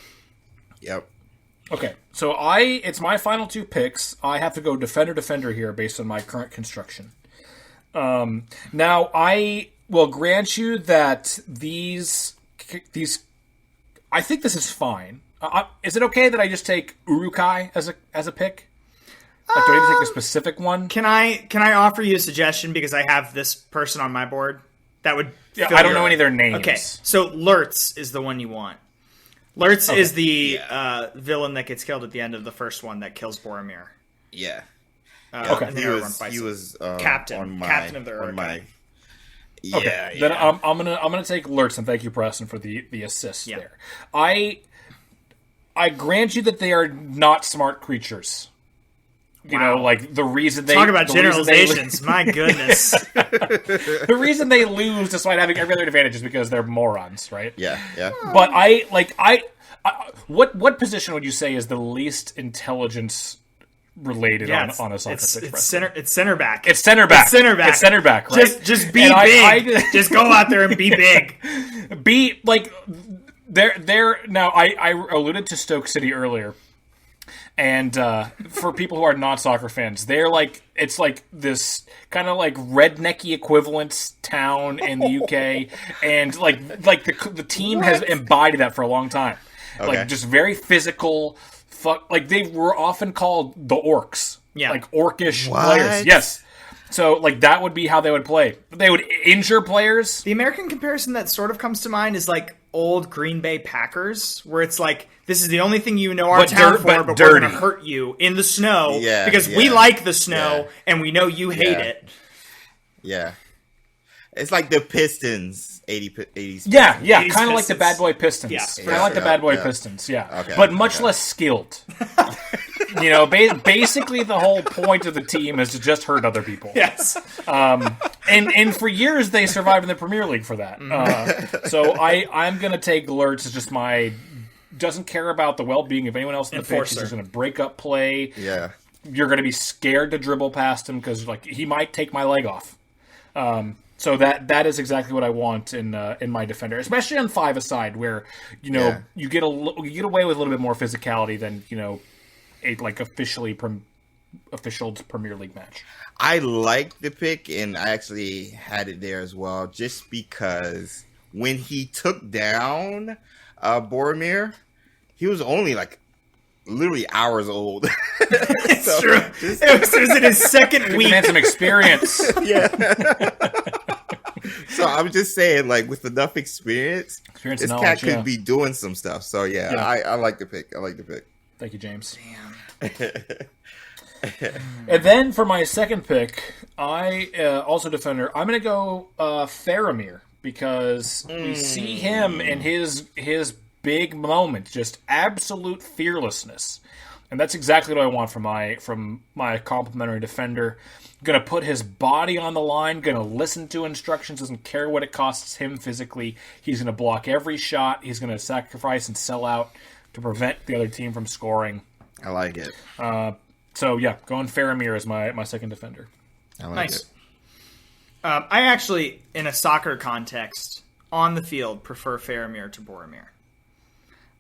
Yeah. Yep. Okay, so it's my final two picks. I have to go defender here based on my current construction. Now I will grant you that these. I think this is fine. Is it okay that I just take Urukai as a pick? Like, do I need to take a specific one? Can I offer you a suggestion because I have this person on my board that would? Yeah, I don't know any of their names. Okay, so Lurtz is the one you want. Lurtz is the villain that gets killed at the end of the first one that kills Boromir. Yeah. Okay. He was captain on my, captain of the on my. Yeah, okay. Then I'm gonna take Lurtz, and thank you, Preston, for the assist there. I grant you that they are not smart creatures. You know, like the reason they talk about generalizations. My goodness, the reason they lose despite having every other advantage is because they're morons, right? Yeah. But what position would you say is the least intelligence related on a soccer pitch? It's center back. It's center back. It's center back. Right? Just be big. Just go out there and be big. Be like they're now. I alluded to Stoke City earlier, and for people who are not soccer fans, they're like it's like this kind of like rednecky equivalent town in the UK, and like the team has embodied that for a long time. Okay. Like just very physical. Like they were often called the orcs, like orcish players. Yes, so like that would be how they would play. They would injure players. The American comparison that sort of comes to mind is like old Green Bay Packers, where it's like this is the only thing you know our town for, but we're going to hurt you in the snow because we like the snow and we know you hate it. Yeah, it's like the Pistons. 80s. Yeah, kind of like the Bad Boy Pistons. Yeah, I like the Bad Boy Pistons. Yeah, but much less skilled. You know, basically the whole point of the team is to just hurt other people. Yes. And for years they survived in the Premier League for that. So I'm gonna take Lurtz as just my doesn't care about the well-being of anyone else in the pitch. He's just gonna break up play. Yeah. You're gonna be scared to dribble past him because like he might take my leg off. So that is exactly what I want in my defender, especially on 5-a-side, where you know you get away with a little bit more physicality than a like officialed Premier League match. I like the pick, and I actually had it there as well, just because when he took down Boromir, he was only like literally hours old. It's true. It was in his second week. He had some experience. Yeah. So I'm just saying, like, with enough experience this cat could be doing some stuff. So I like the pick. Thank you, James. Damn. And then for my second pick, I also defender. I'm going to go Faramir because we see him in his big moment, just absolute fearlessness, and that's exactly what I want from my complimentary defender. Going to put his body on the line, going to listen to instructions, doesn't care what it costs him physically. He's going to block every shot. He's going to sacrifice and sell out to prevent the other team from scoring. I like it. So, going Faramir as my second defender. I like it. I actually, in a soccer context, on the field, prefer Faramir to Boromir.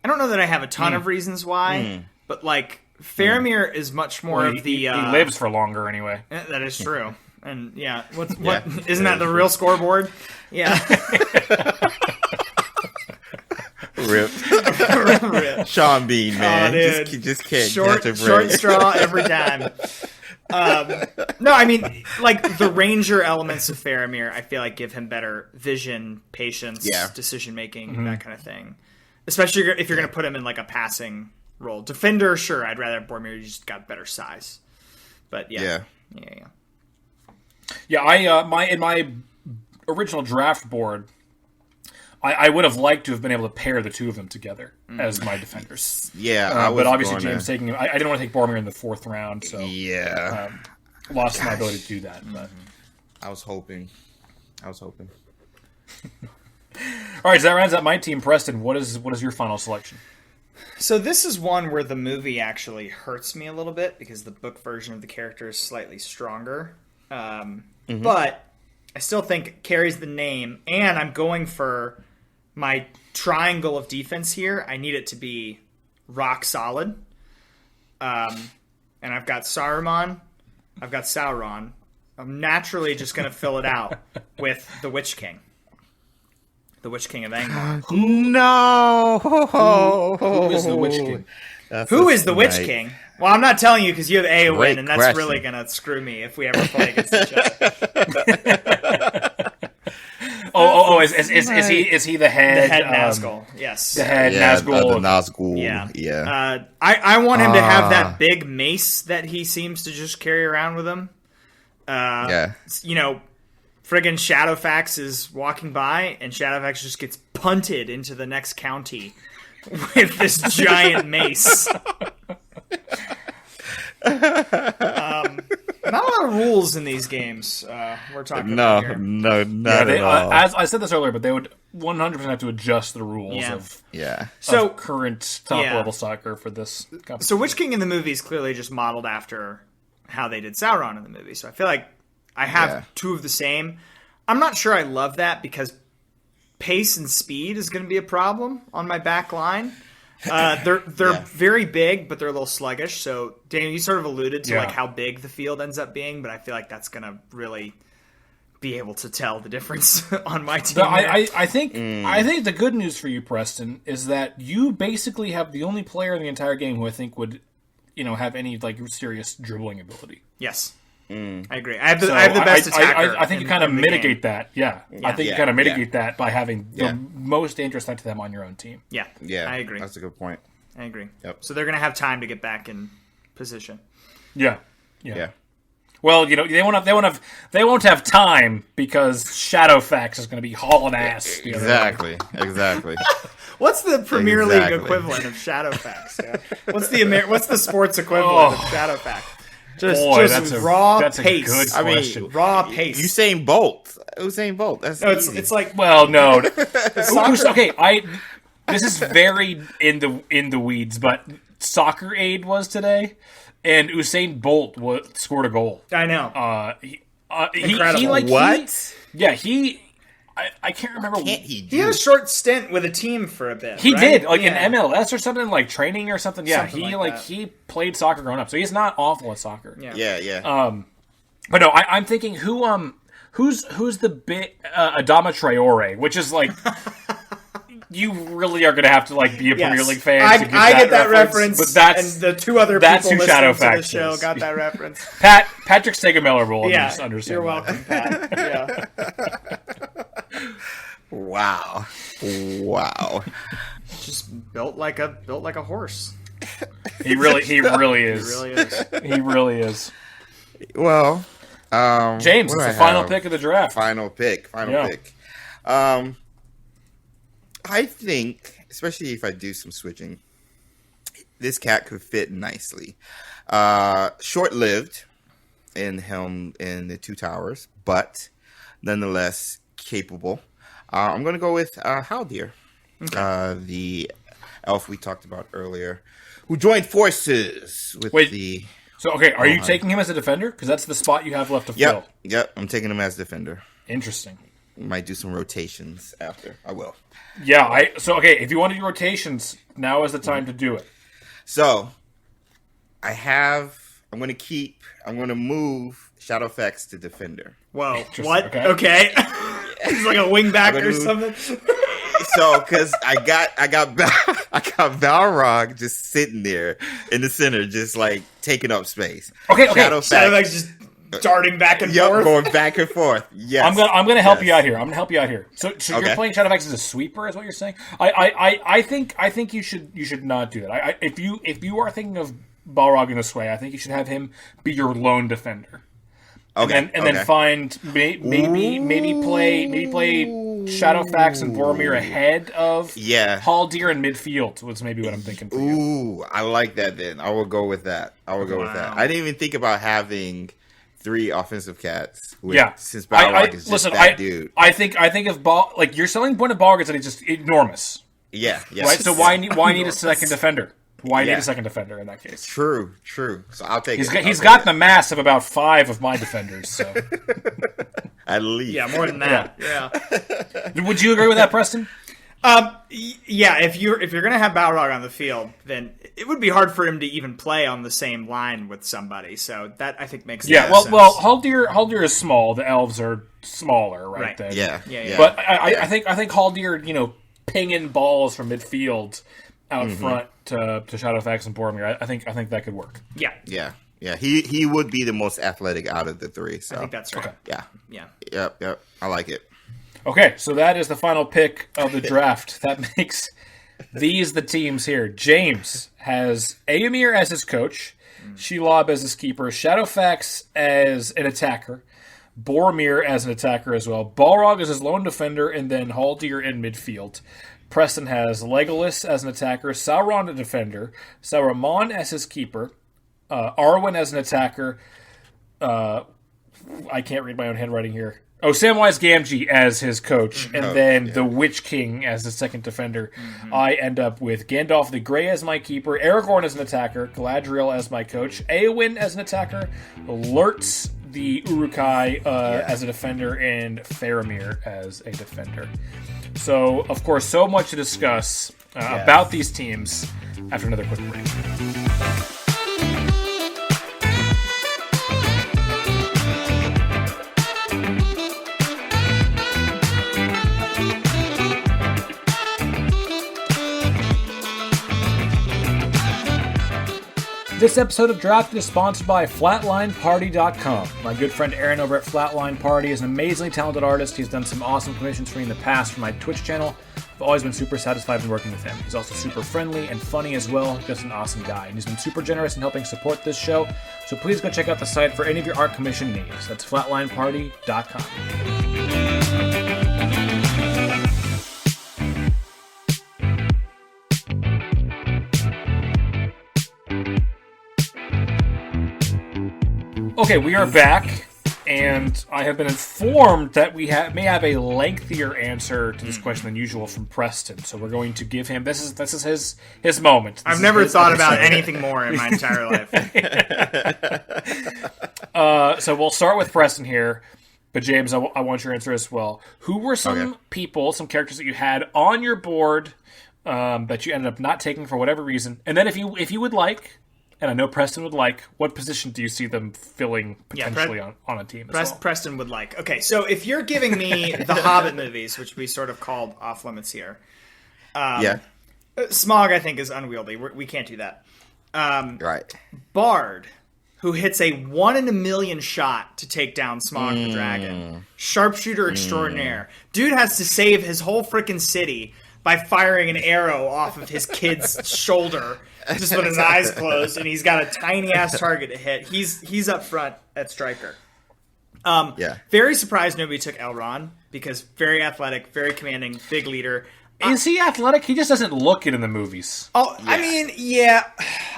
I don't know that I have a ton of reasons why, but like Faramir is much more of the. He lives for longer anyway. That is true, and isn't that the real scoreboard? Yeah. Rip. Sean Bean, man, just can't short straw every time. No, I mean, like the ranger elements of Faramir, I feel like give him better vision, patience, decision making, that kind of thing. Especially if you're going to put him in like a passing role. Defender, sure, I'd rather have Boromir. He's just got better size. But yeah. Yeah, in my original draft board, I would have liked to have been able to pair the two of them together as my defenders. Yeah, but obviously James taking him. I didn't want to take Boromir in the 4th round, so lost my ability to do that. But I was hoping. All right, so that rounds out my team. Preston, what is your final selection? So this is one where the movie actually hurts me a little bit because the book version of the character is slightly stronger. But I still think it carries the name, and I'm going for my triangle of defense here. I need it to be rock solid. And I've got Saruman, I've got Sauron. I'm naturally just going to fill it out with the Witch King. The Witch King of Angmar. No! Who is the Witch King? Who is the Witch King? Well, I'm not telling you because you have Eowyn, and that's really going to screw me if we ever play against each other. Is he the head? The head Nazgul, yes. The head Nazgul. The Nazgul, yeah. I want him to have that big mace that he seems to just carry around with him. You know, friggin' Shadowfax is walking by, and Shadowfax just gets punted into the next county with this giant mace. Not a lot of rules in these games. We're talking about here. Not at all. As I said this earlier, but they would 100% have to adjust the rules of current top-level soccer for this competition. So Witch King in the movie is clearly just modeled after how they did Sauron in the movie. So I feel like I have two of the same. I'm not sure I love that because pace and speed is going to be a problem on my back line. They're very big, but they're a little sluggish. So, Daniel, you sort of alluded to like how big the field ends up being, but I feel like that's going to really be able to tell the difference on my team. I think the good news for you, Preston, is that you basically have the only player in the entire game who I think would, have any like serious dribbling ability. Yes. I agree. I have the best attacker. I think you kind of mitigate that. Yeah. I think you kind of mitigate that by having the most dangerous threat to them on your own team. Yeah. I agree. That's a good point. I agree. Yep. So they're going to have time to get back in position. Yeah. Well, they won't have time because Shadowfax is going to be hauling ass. Exactly. What's the Premier League equivalent of Shadowfax? Yeah. What's the sports equivalent of Shadowfax? Just raw pace. A good question. I mean, raw pace. Usain Bolt. That's it's like no. Okay, this is very in the weeds, but Soccer Aid was today, and Usain Bolt scored a goal. I know. Incredible. I can't remember. He had a short stint with a team for a bit. He did, in MLS or something, like training or something. Yeah, he played soccer growing up, so he's not awful at soccer. Yeah. But no, I'm thinking who's the bit Adama Traore, which is like you really are going to have to like be a Premier League fan. I get that reference, but and the two other people listening to the show got that reference. Patrick Segamiller will understand. You're welcome, Pat. Yeah. Wow. Just built like a horse. He really is. He really is. Well, James, it's the final pick of the draft. Final pick. I think, especially if I do some switching, this cat could fit nicely. Short-lived in the Two Towers, but nonetheless capable. I'm going to go with Haldir, the elf we talked about earlier, who joined forces with the... So, are you taking him as a defender? Because that's the spot you have left to fill. Yep, I'm taking him as defender. Interesting. Might do some rotations after. I will. Yeah, if you want to do rotations, now is the time to do it. So, I'm going to move Shadowfax to defender. Whoa, what? Okay. He's like a wingback or something. So, because I got Balrog just sitting there in the center, just like taking up space. Okay. Shadowfax just darting back and forth. Going back and forth. Yes. I'm gonna help you out here. So you're playing Shadowfax as a sweeper, is what you're saying? I think you should not do that. If you are thinking of Balrog in this way, I think you should have him be your lone defender. Okay. And then find maybe play Shadowfax and Boromir ahead of Yeah. Haldir in midfield was maybe what I'm thinking for you. Ooh, I like that then. I will go with that. I didn't even think about having 3 offensive cats. Since Balrog is just that dude. I think if your selling point of Balrog is that he's just enormous. Yeah. Right? So why need a second defender? Why need a second defender in that case? True. So I'll take it. He's got the mass of about 5 of my defenders. So at least, Yeah, more than that. Yeah. Would you agree with that, Preston? Yeah, if you're gonna have Balrog on the field, then it would be hard for him to even play on the same line with somebody. So that I think makes sense. Well, Haldir is small. The elves are smaller, right? Then. Yeah. But I think Haldir, pinging balls from midfield out front to Shadowfax and Boromir. I think that could work. Yeah. He would be the most athletic out of the 3. So I think that's right. Okay. Yeah. Yep. I like it. Okay, so that is the final pick of the draft. That makes these the teams here. James has Aemir as his coach, Shelob as his keeper, Shadowfax as an attacker, Boromir as an attacker as well, Balrog as his lone defender, and then Haldir in midfield. Preston has Legolas as an attacker, Sauron a defender, Saruman as his keeper, Arwen as an attacker. I can't read my own handwriting here. Samwise Gamgee as his coach, and then the Witch King as the second defender. I end up with Gandalf the Grey as my keeper, Aragorn as an attacker, Galadriel as my coach, Eowyn as an attacker, Lurtz the Uruk-hai as a defender, and Faramir as a defender. So, of course, so much to discuss about these teams after another quick break. This episode of Drafted is sponsored by FlatlineParty.com. My good friend Aaron over at Flatline Party is an amazingly talented artist. He's done some awesome commissions for me in the past for my Twitch channel. I've always been super satisfied in working with him. He's also super friendly and funny as well, just an awesome guy. And he's been super generous in helping support this show, so please go check out the site for any of your art commission needs. That's FlatlineParty.com. Okay, we are back, and I have been informed that we may have a lengthier answer to this question than usual from Preston. So we're going to give him this is his moment. I've never thought about anything more in my entire life. So we'll start with Preston here, but James, I want your answer as well. Who were some people, some characters that you had on your board that you ended up not taking for whatever reason? And then if you would like. And I know Preston would like, what position do you see them filling potentially on a team as well? Preston would like. Okay, so if you're giving me the Hobbit movies, which we sort of called off limits here, Smaug I think is unwieldy. We can't do that. Right. Bard, who hits a 1 in a million shot to take down Smaug the dragon. Sharpshooter extraordinaire. Dude has to save his whole freaking city by firing an arrow off of his kid's shoulder just with his eyes closed, and he's got a tiny-ass target to hit. He's up front at striker. Very surprised nobody took Elrond, because very athletic, very commanding, big leader. Is he athletic? He just doesn't look it in the movies. Oh, yeah. I mean, yeah.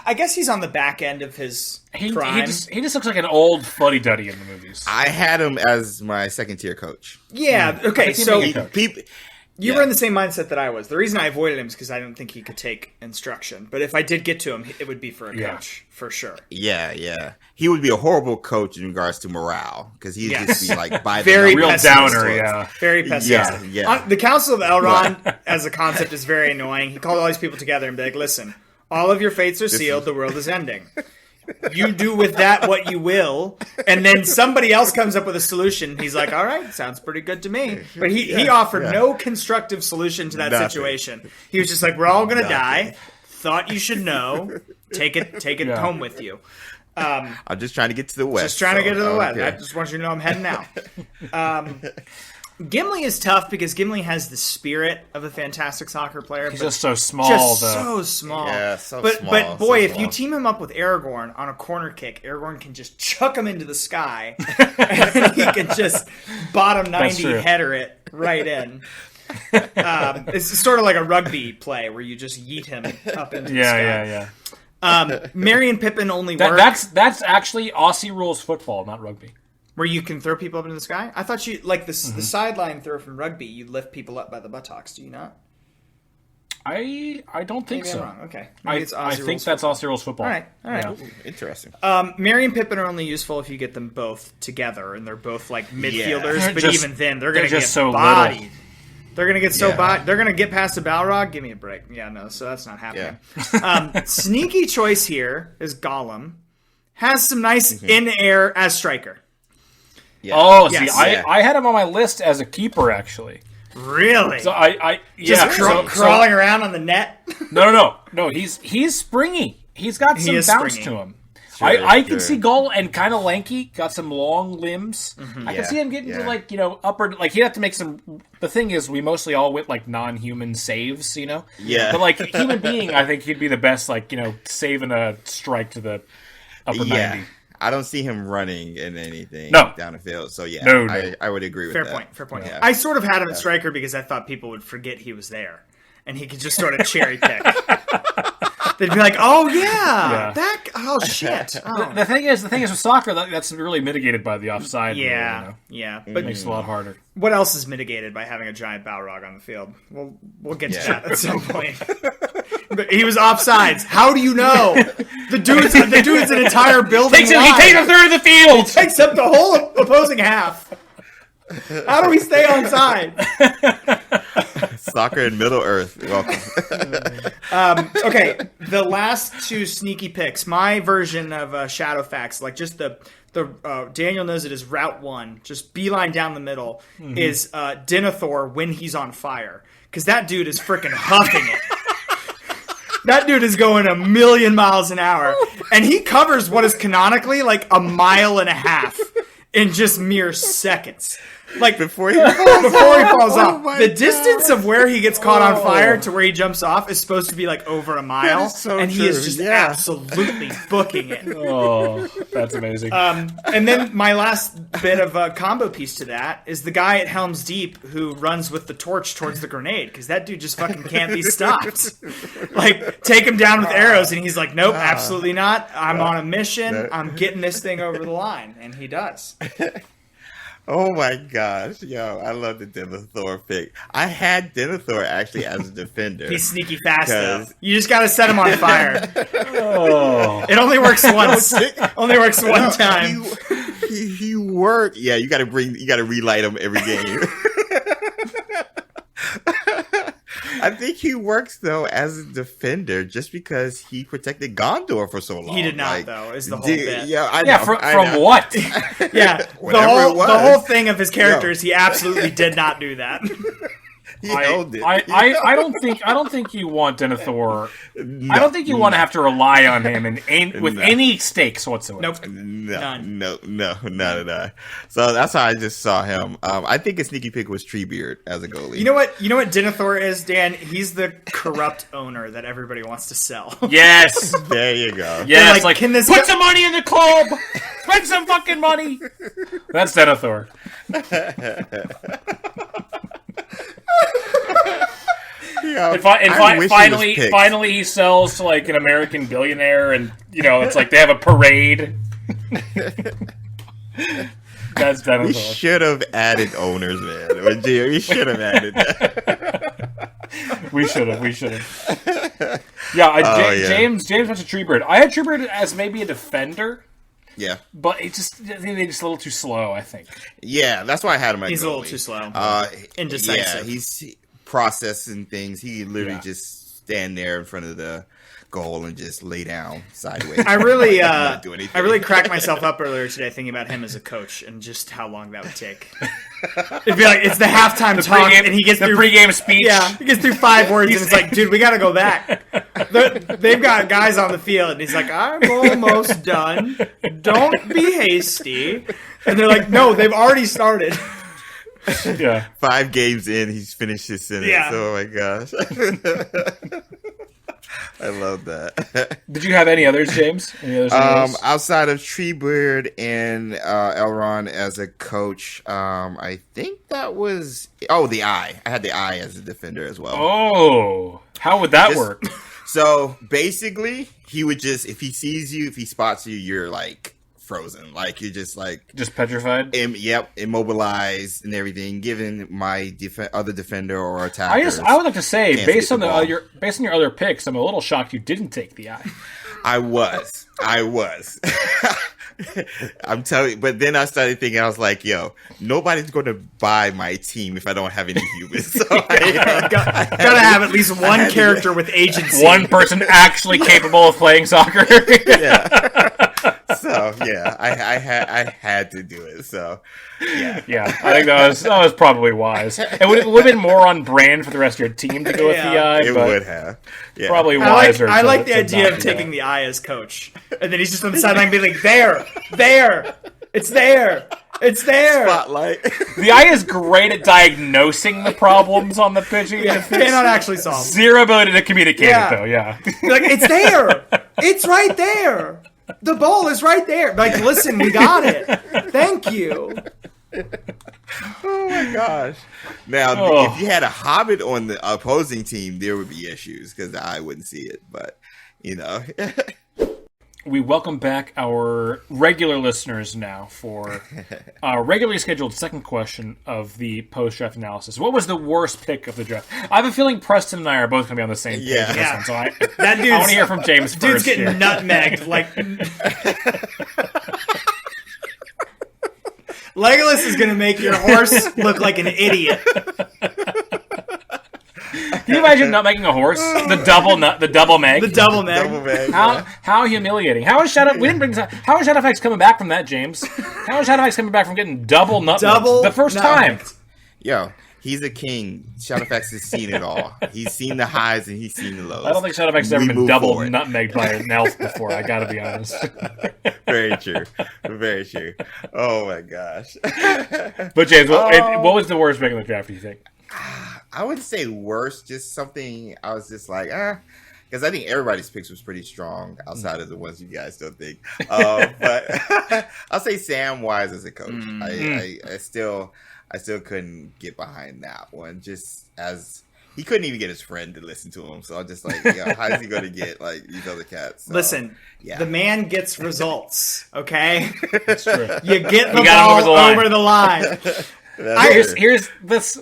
I guess he's on the back end of his prime. He just looks like an old fuddy-duddy in the movies. I had him as my second-tier coach. Yeah, okay, so... You Yeah. were in the same mindset that I was. The reason I avoided him is because I didn't think he could take instruction. But if I did get to him, it would be for a coach, for sure. Yeah. He would be a horrible coach in regards to morale, because he'd just be like, by the Very real downer, Very pessimistic. Yeah. The Council of Elrond, as a concept, is very annoying. He called all these people together and be like, listen, all of your fates are sealed, the world is ending. You do with that what you will, and then somebody else comes up with a solution. He's like, all right, sounds pretty good to me. But he offered no constructive solution to that situation. He was just like, we're all going to die. Thought you should know. Take it home with you. I'm just trying to get to the west. Just trying to get to the west. I just want you to know I'm heading out. Gimli is tough because Gimli has the spirit of a fantastic soccer player. He's just so small. So small. Yeah, so but, small. But boy, so if you team him up with Aragorn on a corner kick, Aragorn can just chuck him into the sky, and he can just bottom 90 header it right in. It's sort of like a rugby play where you just yeet him up into the sky. Merry and Pippin only work. That's actually Aussie rules football, not rugby. Where you can throw people up into the sky? I thought you, like the sideline throw from rugby, you lift people up by the buttocks, do you not? I don't think Maybe so. I'm wrong. Okay. I think that's Aussie rules football. All right. Yeah. Ooh, interesting. Merry and Pippin are only useful if you get them both together, and they're both like midfielders. They're but just- even then, they're going to get so bodied. little. They're going to get so bodied. They're going to get past the Balrog. Give me a break. Yeah, no. So that's not happening. Sneaky choice here is Gollum. Has some nice in-air as striker. Yeah. Oh, Yes. see, I had him on my list as a keeper, actually. Really? So I Just crawling around on the net? No. He's springy. He's got some bounce springy. to him. Sure, I can see Gull and kind of lanky, got some long limbs. I can see him getting to upper, he'd have to make some. The thing is, we mostly all went non-human saves, Yeah. But human being, I think he'd be the best, saving a strike to the upper 90. I don't see him running in anything down the field. So No. I would agree with that. Fair point. Yeah. I sort of had him at striker because I thought people would forget he was there, and he could just sort of cherry pick. They'd be like, "Oh oh shit." Oh. The thing is with soccer, that's really mitigated by the offside rule, Yeah. But it makes it a lot harder. What else is mitigated by having a giant Balrog on the field? We'll get to that at some point. But he was offsides. How do you know? The dude's an entire building. He takes a third of the field. Takes up the whole opposing half. How do we stay onside? Soccer in Middle Earth. Welcome. Okay, the last two sneaky picks. My version of Shadowfax, just the Daniel knows it is Route 1, just beeline down the middle, is Denethor when he's on fire. Because that dude is freaking huffing it. That dude is going 1,000,000 miles an hour. And he covers what is canonically a mile and a half in just mere seconds. Before he falls off. The distance of where he gets caught on fire to where he jumps off is supposed to be over a mile. That is so and he true. is just absolutely booking it. Oh, that's amazing. And then my last bit of a combo piece to that is the guy at Helm's Deep who runs with the torch towards the grenade, because that dude just fucking can't be stopped. Take him down with arrows, and he's like, nope, absolutely not. I'm on a mission. I'm getting this thing over the line. And he does. Oh my gosh, yo, I love the Denethor pick. I had Denethor actually as a defender. He's sneaky fast, though. You just gotta set him on fire. Oh. It only works once. Only works one time. He worked. Yeah, you gotta relight him every game. I think he works though as a defender just because he protected Gondor for so long. He did not, though. Is the whole bit? Yeah, I know. From what? Yeah, the whole thing of his character is he absolutely did not do that. He held it. I don't think you want Denethor. No, I don't think you want to have to rely on him with any stakes whatsoever. Nope. None. No. So that's how I just saw him. I think a sneaky pick was Treebeard as a goalie. You know what Denethor is, Dan? He's the corrupt owner that everybody wants to sell. Yes. There you go. Yes. Can this put some money in the club? Spend some fucking money. That's Denethor. Finally he sells to an American billionaire, and it's they have a parade. That's Denethor. We should have added owners, man. We should have added that. We should have. Yeah, James went to Treebird. I had Treebird as maybe a defender. Yeah, but I think they're just a little too slow. I think. Yeah, that's why I had him. He's a little too slow. Indecisive. Yeah, he's processing things. He literally just stand there in front of the goal and just lay down sideways. I really cracked myself up earlier today thinking about him as a coach and just how long that would take. It'd be it's the halftime talk, and he gets the through pregame speech. Yeah, he gets through 5 words, and it's dude, we got to go back. They've got guys on the field, and he's like, I'm almost done. Don't be hasty. And they're like, no, they've already started. Yeah. 5 games in, he's finished his sentence. Yeah. Oh my gosh. I love that. Did you have any others, James? Any others? Outside of Treebird and Elrond as a coach, I think that was the Eye. I had the Eye as a defender as well. Oh, how would that work? So basically, he would just if he sees you, if he spots you, you're like frozen, like you're just petrified. Immobilized and everything. Given my other defender or attacker, I would like to say, based on your other picks, I'm a little shocked you didn't take the Eye. I was. I'm telling you, but then I started thinking, I was like, yo, nobody's going to buy my team if I don't have any humans. So gotta have at least one character with agency. One person actually capable of playing soccer. Yeah. So yeah, I had to do it. So yeah, I think that was probably wise. It would have been more on brand for the rest of your team to go with the Eye. It would have. Yeah. Probably wiser. I like the idea of taking the Eye as coach, and then he's just on the sideline being like, "There, it's there." It's there. Spotlight. The Eye is great at diagnosing the problems on the pitching. Yeah, cannot actually solve. Zero ability to communicate it, though. Yeah, like it's there. It's right there. The ball is right there. Like, listen, we got it. Thank you. Oh my gosh! Now, if you had a Hobbit on the opposing team, there would be issues because I wouldn't see it. But we welcome back our regular listeners now for our regularly scheduled second question of the post-draft analysis. What was the worst pick of the draft? I have a feeling Preston and I are both going to be on the same page on this one, so I want to hear from James first. Dude's getting nutmegged. Like, Legolas is going to make your horse look like an idiot. Can you imagine not making a horse? The double meg. The double meg. How humiliating. How is Shadowfax coming back from that, James? How is Shadowfax coming back from getting double nutmegged the first time? Yo, he's a king. Shadowfax has seen it all. He's seen the highs and he's seen the lows. I don't think Shadowfax has ever been double nutmegged by an elf before. I gotta be honest. Very true. Very true. Oh my gosh. But James, what was the worst pick in the draft, do you think? I wouldn't say worse, just something I was just like, because I think everybody's picks was pretty strong outside of the ones you guys don't think. But I'll say Sam Wise as a coach. I still couldn't get behind that one, just as he couldn't even get his friend to listen to him. So I'm just like, how is he going to get like these other cats? So, listen, the man gets results. Okay, that's true. You get the ball over the line. Here's this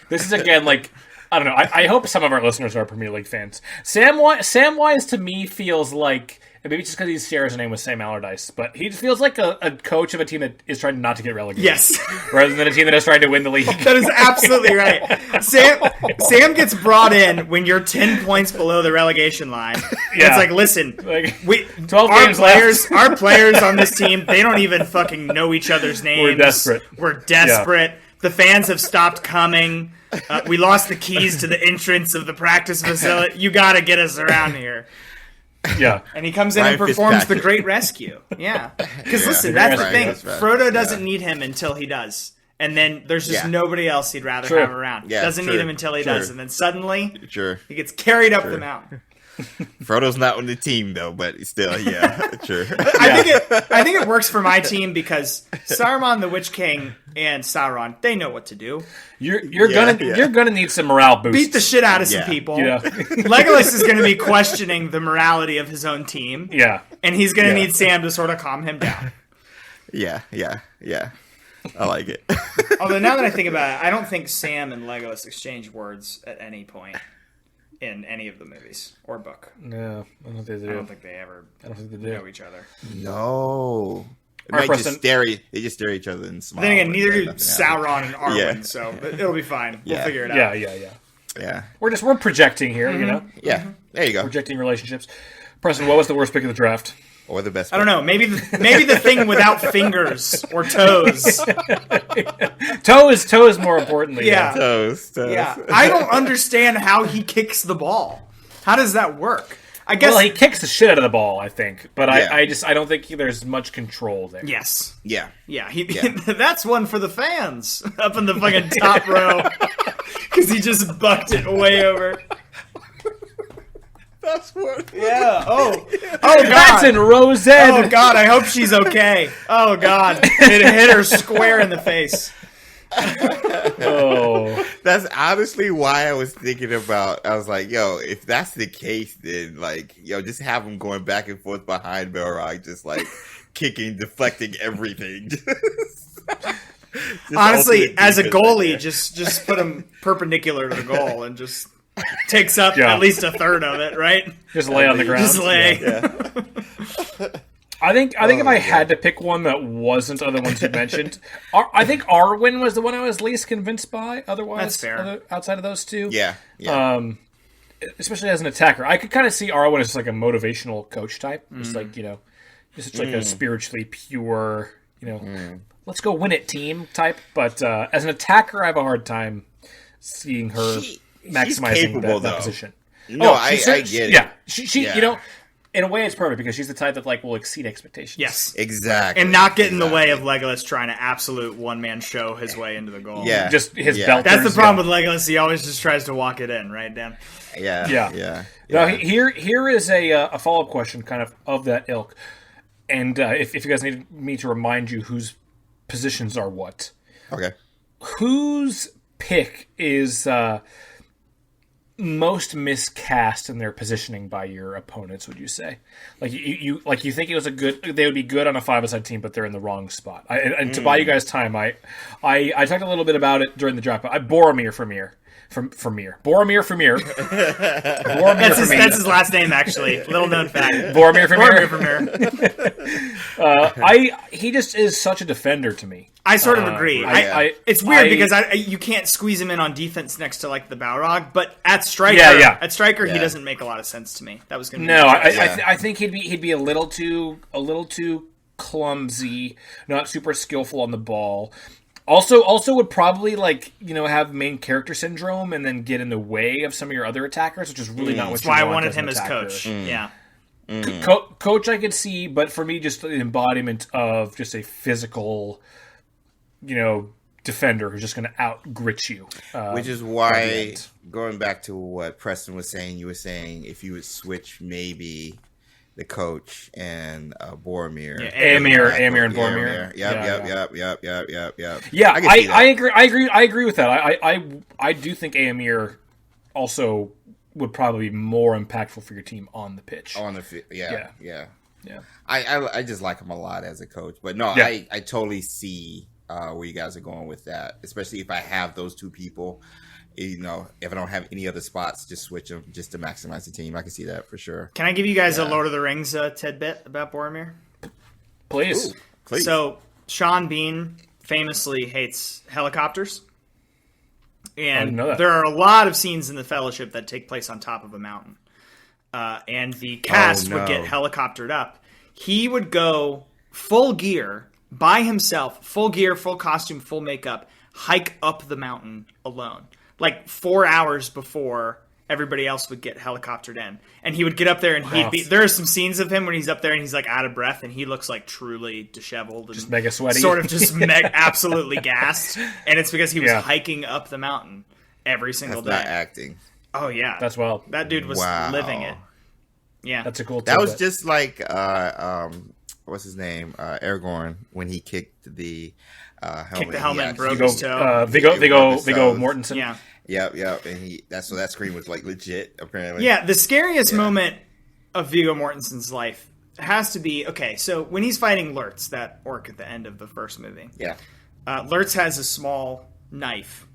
is again like I don't know. I hope some of our listeners are Premier League fans. Samwise to me feels like, and maybe just because he shares a name with Sam Allardyce, but he feels like a coach of a team that is trying not to get relegated. Yes. Rather than a team that is trying to win the league. That is absolutely right. Sam gets brought in when you're 10 points below the relegation line. Yeah. It's like, listen, 12 games left. Our players on this team, they don't even fucking know each other's names. We're desperate. Yeah. The fans have stopped coming. We lost the keys to the entrance of the practice facility. You got to get us around here. Yeah. And he comes in and performs the Great Rescue. Yeah. Because listen, that's the thing. Frodo doesn't need him until he does. And then there's just nobody else he'd rather have around. Yeah, doesn't need him until he does. And then suddenly he gets carried up the mountain. Frodo's not on the team though, but still, true. I think it works for my team because Saruman the Witch King and Sauron, they know what to do. You're gonna need some morale boost. Beat the shit out of some people. Yeah. Legolas is gonna be questioning the morality of his own team. Yeah. And he's gonna need Sam to sort of calm him down. Yeah. I like it. Although now that I think about it, I don't think Sam and Legolas exchange words at any point in any of the movies or book. No, I don't think they do. I don't think they ever know each other. No. They just stare at each other and smile. Then again, neither do Sauron and Arwen, so it'll be fine. We'll figure it out. Yeah. We're projecting here, you know? Yeah. There you go. Projecting relationships. Preston, what was the worst pick of the draft? Or the best pick? I don't know. Maybe the thing without fingers or toes. Toe is more importantly. Yeah. Toes. Yeah. I don't understand how he kicks the ball. How does that work? I guess. Well, he kicks the shit out of the ball, I think, but I don't think there's much control there. Yes. Yeah. That's one for the fans up in the fucking top row because he just bucked it way over. That's what. Yeah. Oh That's God. in Roseanne. Oh God. I hope she's okay. Oh God. It hit her square in the face. Oh. That's honestly why I was thinking about. I was like, yo, if that's the case, then like, yo, just have him going back and forth behind Belrog, just like kicking, deflecting everything. Just Honestly, ultimate as a defense goalie, right just put him perperpendicular to the goal and just takes up Yeah. at least a third of it, right? Just lay on the ground. Just lay. there. I think if I had to pick one that wasn't other ones you mentioned, I think Arwen was the one I was least convinced by. Otherwise, That's fair. Outside of those two, Yeah. Yeah. Especially as an attacker, I could kind of see Arwen as like a motivational coach type, just like just like a spiritually pure, let's go win it team type. But as an attacker, I have a hard time seeing her maximizing capable, that though. position. No, I get it. Yeah, she Yeah. in a way, it's perfect because she's the type that like will exceed expectations. Yes. Exactly. And not get in the way of Legolas trying to absolute one-man show his way into the goal. Yeah. Just his Yeah. belt. That's the problem with Legolas. He always just tries to walk it in, right, Dan? Yeah. Yeah. Yeah. Now, Yeah. here is a follow-up question kind of that ilk. And if you guys need me to remind you whose positions are what, Okay. whose pick is most miscast in their positioning by your opponents, would you say? Like you think it was they would be good on a 5-a-side team, but they're in the wrong spot. And to buy you guys time, I talked a little bit about it during the draft, but Boromir from Mir. Boromir from Mir. That's his last name, actually. Little known fact. Boromir from Mir. Boromir from Mir. He just is such a defender to me. I sort of agree. yeah. It's weird because you can't squeeze him in on defense next to like the Balrog, but at striker, he doesn't make a lot of sense to me. That was going to be I think he'd be a little too clumsy, not super skillful on the ball. Also would probably have main character syndrome and then get in the way of some of your other attackers, which is really not what That's you why want. I wanted as an him as attacker. coach. Yeah. Coach I could see, but for me, just the embodiment of just a physical, defender who's just going to out-grit you. Which is why, going back to what Preston was saying, you were saying if you would switch maybe the coach and Boromir. Yeah, Amir and Boromir. Yep. Yeah, I agree. I agree with that. I do think Amir also would probably be more impactful for your team on the pitch. On the field, yeah. Yeah. I just like him a lot as a coach, but no, Yeah. I totally see where you guys are going with that. Especially if I have those two people, if I don't have any other spots, just switch them just to maximize the team. I can see that for sure. Can I give you guys a Lord of the Rings tidbit about Boromir? Please. Ooh, please. So Sean Bean famously hates helicopters. didn't know that. And there are a lot of scenes in the Fellowship that take place on top of a mountain. And the cast would get helicoptered up. He would go full gear by himself, full gear, full costume, full makeup, hike up the mountain alone. Like 4 hours before everybody else would get helicoptered in. And he would get up there and there are some scenes of him when he's up there and he's like out of breath and he looks like truly disheveled. And just mega sweaty. Sort of just absolutely gassed. And it's because he was hiking up the mountain every single day. Not acting. Oh, yeah. That's wild. That dude was living it. Yeah. That's a cool That was tidbit. just like, what's his name? Aragorn, when he kicked the helmet. Kicked the helmet and broke Viggo, his toe. Viggo Mortensen. Yeah. Yep. And that scream was like legit, apparently. Yeah, the scariest moment of Viggo Mortensen's life has to be, okay, so when he's fighting Lurtz, that orc at the end of the first movie. Yeah. Lurtz has a small knife.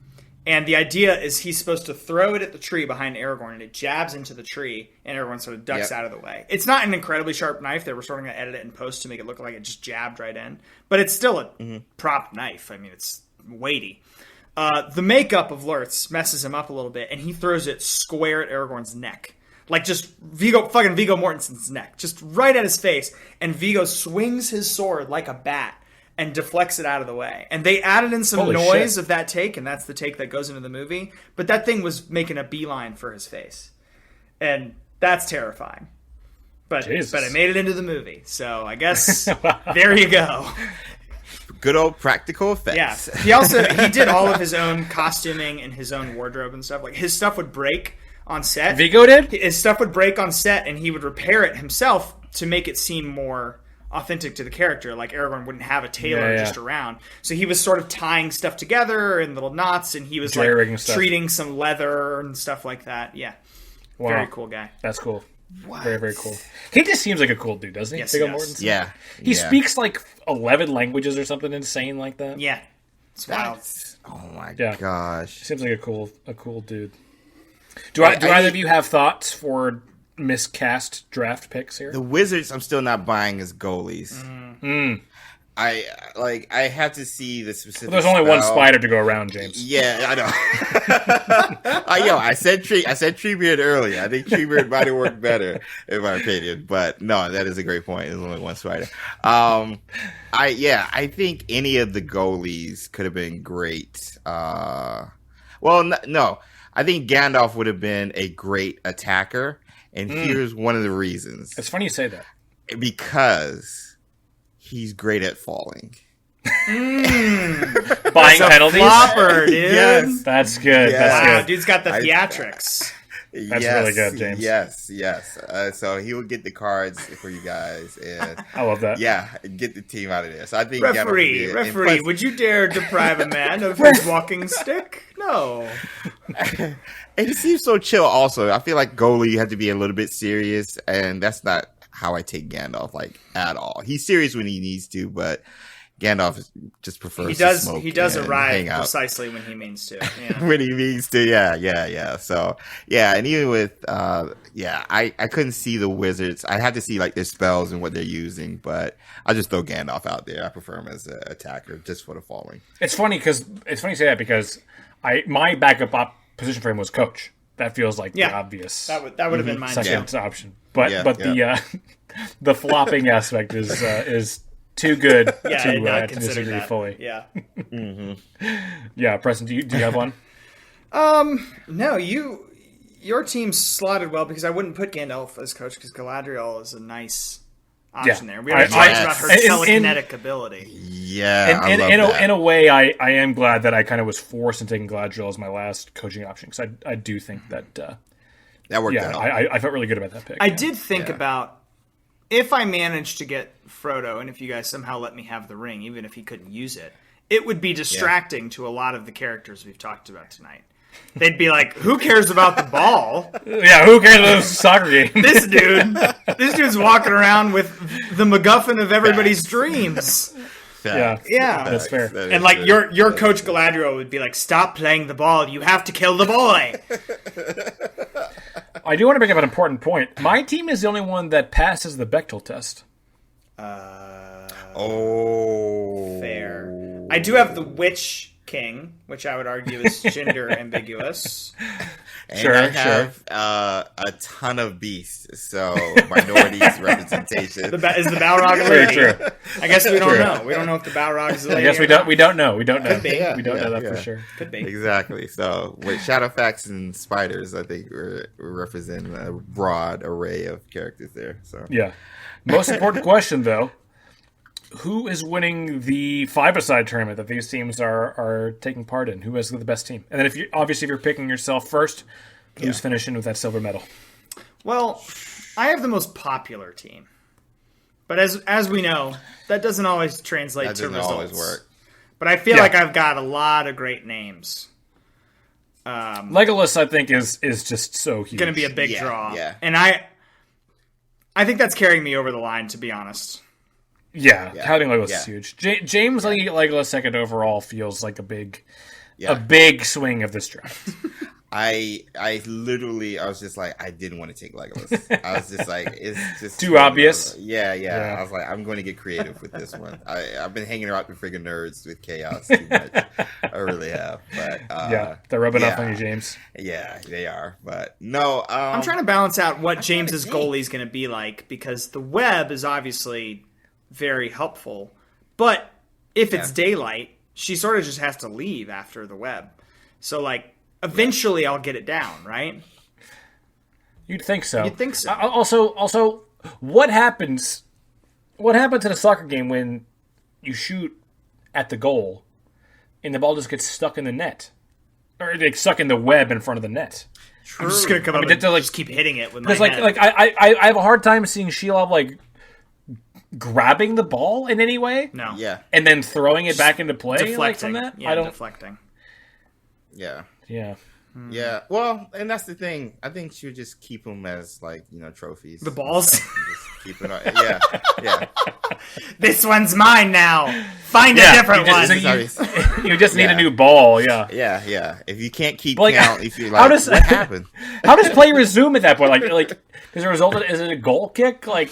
And the idea is he's supposed to throw it at the tree behind Aragorn, and it jabs into the tree, and Aragorn sort of ducks out of the way. It's not an incredibly sharp knife. They were sort of going to edit it in post to make it look like it just jabbed right in. But it's still a prop knife. I mean, it's weighty. The makeup of Lurtz messes him up a little bit, and he throws it square at Aragorn's neck. Like just Viggo Mortensen's neck. Just right at his face. And Viggo swings his sword like a bat and deflects it out of the way. And they added in some noise of that take, and that's the take that goes into the movie. But that thing was making a beeline for his face. And that's terrifying. But I made it into the movie. So I guess there you go. Good old practical effects. Yeah. He did all of his own costuming and his own wardrobe and stuff. Like his stuff would break on set. Vigo did? His stuff would break on set, and he would repair it himself to make it seem more authentic to the character. Like Aragorn wouldn't have a tailor just around. So he was sort of tying stuff together in little knots, and he was like treating some leather and stuff like that. Yeah. Wow. Very cool guy. That's cool. What? Very, very cool. He just seems like a cool dude, doesn't he? Yes, Viggo Mortensen. Yeah. He speaks like 11 languages or something insane like that. Yeah. It's wild. Oh my gosh. Seems like a cool dude. Do either of you have thoughts for miscast draft picks here? The Wizards, I'm still not buying as goalies. I have to see the specific. Well, there's only one spider to go around, James. Yeah, I know. I said Treebeard earlier. I think Treebeard might have worked better, in my opinion. But no, that is a great point. There's only one spider. I think any of the goalies could have been great. No. I think Gandalf would have been a great attacker, and here's one of the reasons. It's funny you say that. Because he's great at falling. Buying penalties? Flopper, dude. Yes. That's good. Yes. That's Wow, good. dude's got the theatrics. That's really good, James. Yes. So he will get the cards for you guys, and I love that. Yeah, get the team out of there. So I think referee, would you dare deprive a man of his walking stick? No. And he seems so chill. Also, I feel like goalie, you have to be a little bit serious, and that's not how I take Gandalf at all. He's serious when he needs to, but Gandalf just prefers to smoke. He does and arrive hang out. precisely when he means to. Yeah. When he means to, yeah. So, yeah, and even with, I couldn't see the Wizards. I had to see, like, their spells and what they're using, but I'll just throw Gandalf out there. I prefer him as an attacker, just for the falling. It's funny you say that because my backup position for him was coach. That feels like the obvious. That would have been mine second option. But the flopping aspect is too good to disagree fully. Yeah. Yeah, Preston, do you have one? No, your team's slotted well because I wouldn't put Gandalf as coach because Galadriel is a nice option there. We already talked about her telekinetic ability. Yeah, in a way, I am glad that I kind of was forced into taking Galadriel as my last coaching option because I do think that that worked out. I felt really good about that pick. I did think about if I managed to get Frodo, and if you guys somehow let me have the ring, even if he couldn't use it, it would be distracting to a lot of the characters we've talked about tonight. They'd be like, who cares about the ball? Yeah, who cares about the soccer game? This dude's walking around with the MacGuffin of everybody's dreams. Yeah, that's fair. And like your coach Galadriel would be like, stop playing the ball. You have to kill the boy. I do want to bring up an important point. My team is the only one that passes the Bechdel test. Fair. I do have the Witch King, which I would argue is gender ambiguous. And I have a ton of beasts, so minorities representation. Is the Balrog a lady? True. I guess we don't know. We don't know if the Balrog is a lady. I guess we don't know. We don't know. Could be. We don't know that for sure. Could be. Exactly. So with Shadowfax and spiders, I think we represent a broad array of characters there. So yeah. Most important question though. Who is winning the five-a-side tournament that these teams are taking part in? Who has the best team? And then if you're picking yourself first, who's finishing with that silver medal? Well, I have the most popular team. But as we know, that doesn't always translate to results. Always work. But I feel like I've got a lot of great names. Legolas, I think, is just so huge. Going to be a big draw. Yeah. And I think that's carrying me over the line, to be honest. Yeah, having Legolas is huge. James letting Legolas second overall feels like a big swing of this draft. I was just like, I didn't want to take Legolas. I was just like, it's just too obvious. Yeah. I was like, I'm going to get creative with this one. I've been hanging out with friggin' nerds with chaos too much. I really have. But they're rubbing off on you, James. Yeah, they are. But no, I'm trying to balance out what James's goalie is going to be like because the web is obviously very helpful, but if it's daylight, she sort of just has to leave after the web. So like eventually I'll get it down, right? You'd think so. You'd think so. Also, what happens in a soccer game when you shoot at the goal and the ball just gets stuck in the net? Or like stuck in the web in front of the net? I'm just gonna come up and just keep hitting it with my like head. like I have a hard time seeing Shelob like grabbing the ball in any way. No. Yeah. And then throwing it back into play Deflecting. like from that. Yeah, I don't. deflecting. Yeah. Yeah. Yeah. Well, and that's the thing. I think she'll just keep them as like, trophies. The balls? Just keep it on. Yeah. Yeah. This one's mine now. Find a different one. You just need a new ball. Yeah. Yeah. Yeah. If you can't keep Like, count, if you're like, what happened? How does play resume at that point? Like does it result in, is it a goal kick? Like,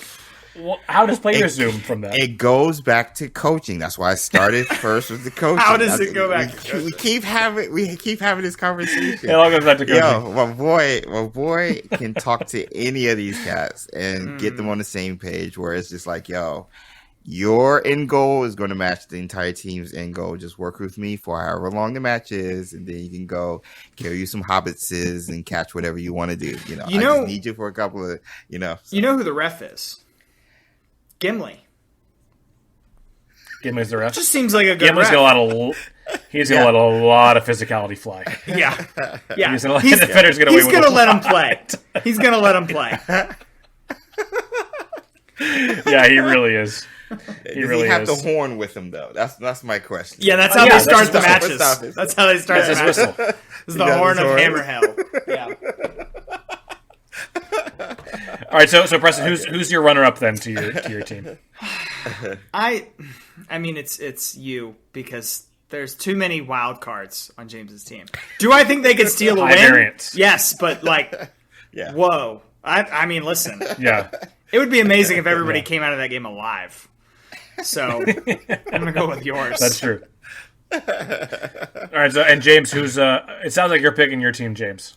how does play resume from that? It goes back to coaching. That's why I started first with the coaching. How does it go back to coaching? We keep having this conversation. It all goes back to coaching. Yo, my boy can talk to any of these cats and get them on the same page where it's just like, yo, your end goal is going to match the entire team's end goal. Just work with me for however long the match is, and then you can go carry you some hobbitses and catch whatever you want to do. I just need you for a couple of, So. You know who the ref is? Gimli. Gimli's the ref. Just seems like a good Gimli's ref. He's gonna let a lot of physicality fly. Yeah. Yeah. He's gonna let defenders get away with it. He's gonna let him play. He's gonna let him play. Yeah, he really is. Does he have the horn with him though? That's my question. Yeah, that's how they start the matches. That's That's how they start the matches. Whistle. This is the horn of Hammerhell. Yeah. All right, so Preston, who's your runner-up then to your team? I mean, it's you because there's too many wild cards on James's team. Do I think they could steal a win? Variance. Yes, but yeah. Whoa. I mean, listen. Yeah. It would be amazing if everybody came out of that game alive. So I'm gonna go with yours. That's true. All right, so and James, who's it sounds like you're picking your team, James.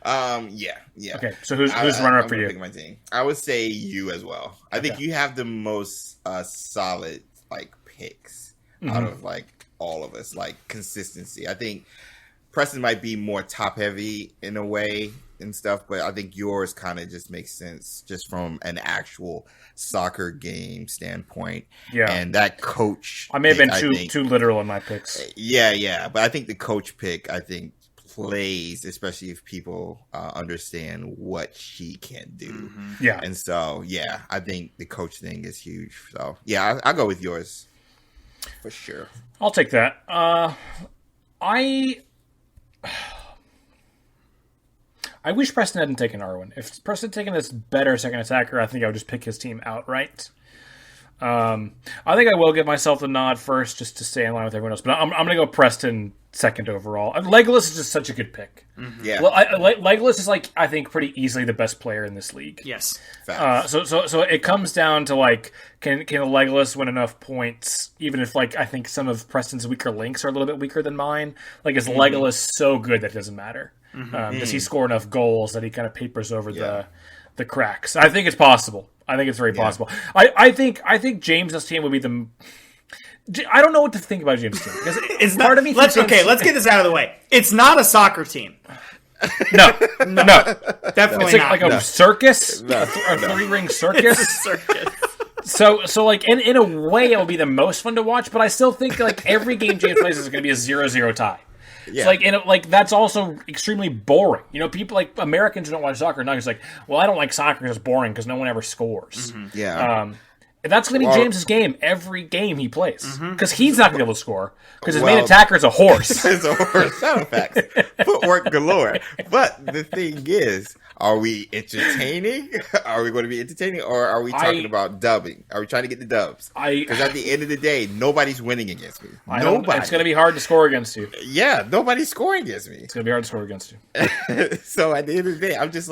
Yeah. Okay, so who's runner up for you? Pick my team. I would say you as well. I think you have the most solid picks out of all of us, consistency. I think Preston might be more top heavy in a way and stuff, but I think yours kind of just makes sense just from an actual soccer game standpoint. Yeah, and that coach. I may have been too literal in my picks. Yeah, but I think the coach pick, plays, especially if people understand what she can do. Mm-hmm. Yeah. And so, I think the coach thing is huge. So, I'll go with yours for sure. I'll take that. I wish Preston hadn't taken Arwen. If Preston had taken this better second attacker, I think I would just pick his team outright. I think I will give myself the nod first just to stay in line with everyone else. But I'm going to go Preston second overall. Legolas is just such a good pick. Mm-hmm. Yeah. Well, Legolas is I think pretty easily the best player in this league. Yes. So it comes down to can Legolas win enough points, even if I think some of Preston's weaker links are a little bit weaker than mine. Is Legolas so good that it doesn't matter? Does he score enough goals that he kind of papers over the cracks? I think it's possible. I think it's very possible. I think James's team would be the. I don't know what to think about James' team because it's part of me. Let's get this out of the way. It's not a soccer team. No, definitely it's not. A circus, a three-ring circus. Circus. So in a way, it will be the most fun to watch. But I still think every game James plays is going to be a 0-0 tie. Yeah. So that's also extremely boring. People Americans who don't watch soccer now just well, I don't like soccer because it's boring because no one ever scores. Mm-hmm. Yeah. That's going to be James's game every game he plays because he's not going to be able to score because his main attacker is a horse. It's a horse. Facts. Footwork galore. But the thing is, are we entertaining? Are we going to be entertaining, or are we talking about dubbing? Are we trying to get the dubs? Because at the end of the day, nobody's winning against me. Nobody. It's going to be hard to score against you. Yeah, nobody's scoring against me. It's going to be hard to score against you. So at the end of the day, I'm just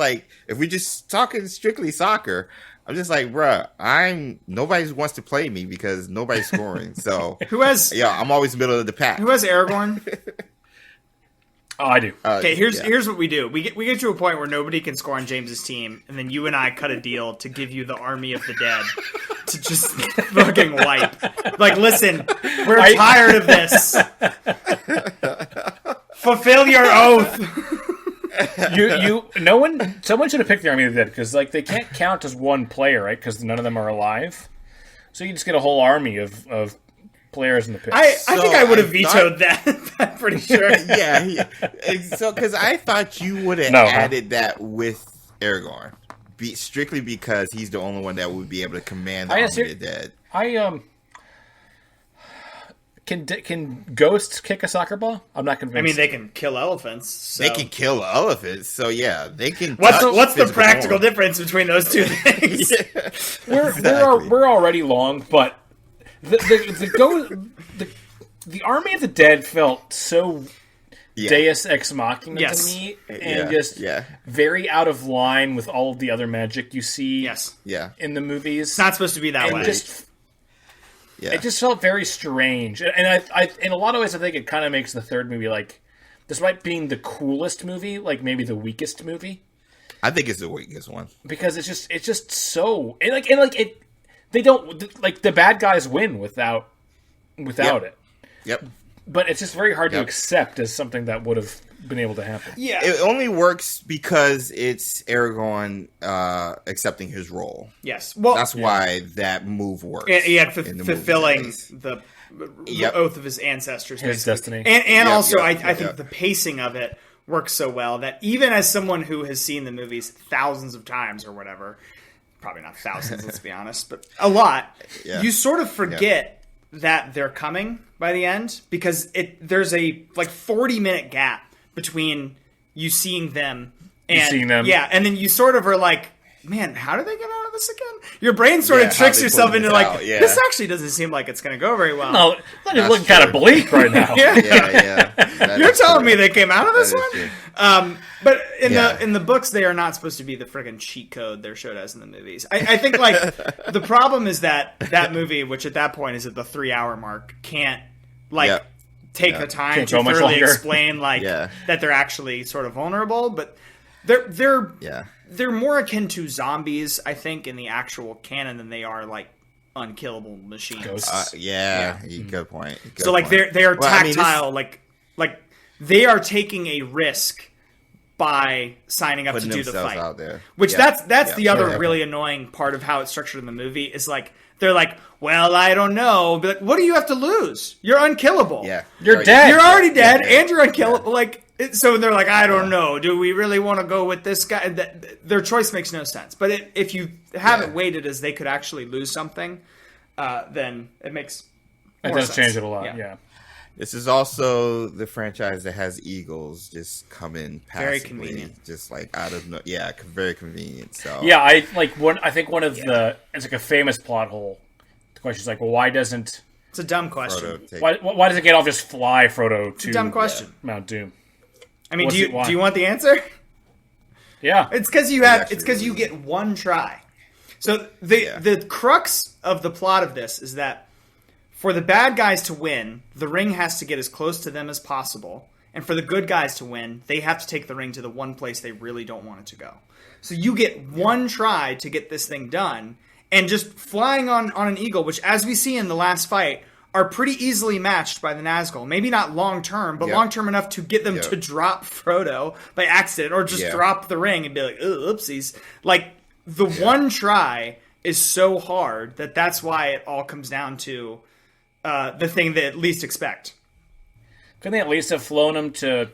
if we just talking strictly soccer, I'm just bruh, nobody wants to play me because nobody's scoring. So I'm always middle of the pack. Who has Aragorn? Oh, I do. Okay, here's what we do. We get to a point where nobody can score on James's team, and then you and I cut a deal to give you the army of the dead to just fucking wipe. Listen, we're tired of this. Fulfill your oath. Someone should have picked the army of the dead because they can't count as one player, right? Because none of them are alive. So you just get a whole army of players in the pit. I think I would have I vetoed that. I'm pretty sure. yeah. So, because I thought you would have added that with Aragorn, strictly because he's the only one that would be able to command the army of the dead. Can ghosts kick a soccer ball? I'm not convinced. I mean, they can kill elephants. So. They can kill elephants, so yeah, they can. What's the practical difference between those two things? We're already long, but the army of the dead felt so Deus Ex Machina to me, and very out of line with all of the other magic you see. In the movies. It's not supposed to be that way. It just felt very strange, and I in a lot of ways I think it kind of makes the third movie, like, despite being the coolest movie, like maybe the weakest movie. I think it's the weakest one because it's just so they don't, like, the bad guys win without it. Yep. But it's just very hard to accept as something that would have been able to happen. Yeah. It only works because it's Aragorn accepting his role. Yes. Well, that's why that move works. Fulfilling the oath of his ancestors. His destiny. And also, I think the pacing of it works so well that even as someone who has seen the movies thousands of times or whatever, probably not thousands, let's be honest, but a lot, you sort of forget that they're coming by the end, because there's a 40-minute gap between you seeing them and and then you sort of are like, man, how do they get out of this again? Your brain sort of tricks yourself into this actually doesn't seem like it's going to go very well. No, it's looking kind of bleak right now. You're telling me they came out of this one? But in the books, they are not supposed to be the friggin' cheat code they're showed as in the movies. I think the problem is that movie, which at that point is at the 3-hour mark, can't take the time to thoroughly explain that they're actually sort of vulnerable, but they're more akin to zombies, I think, in the actual canon than they are unkillable machines. Good point. They are tactile, like they are taking a risk by signing up to do the fight. Out there. Which that's the other really annoying part of how it's structured in the movie is they're like, well, I don't know. But what do you have to lose? You're unkillable. Yeah. You're dead. You're already dead, and you're unkillable. So they're like, I don't know. Do we really want to go with this guy? Their choice makes no sense. But if you have it weighted as they could actually lose something, then it makes more sense. It does change it a lot, yeah. This is also the franchise that has eagles just come in passively. Very convenient. Just out of very convenient. So I think one of the, it's like a famous plot hole. The question is well, why doesn't... It's a dumb question. Why doesn't Gandalf just fly Frodo to it's a dumb question. Mount Doom? I mean, do you want the answer? Yeah. It's because you get one try. So the crux of the plot of this is that for the bad guys to win, the ring has to get as close to them as possible. And for the good guys to win, they have to take the ring to the one place they really don't want it to go. So you get one try to get this thing done, and just flying on an eagle, which, as we see in the last fight, are pretty easily matched by the Nazgul. Maybe not long-term, but long-term enough to get them to drop Frodo by accident, or just drop the ring and be like, oopsies. One try is so hard that's why it all comes down to the thing they at least expect. Couldn't they at least have flown him to,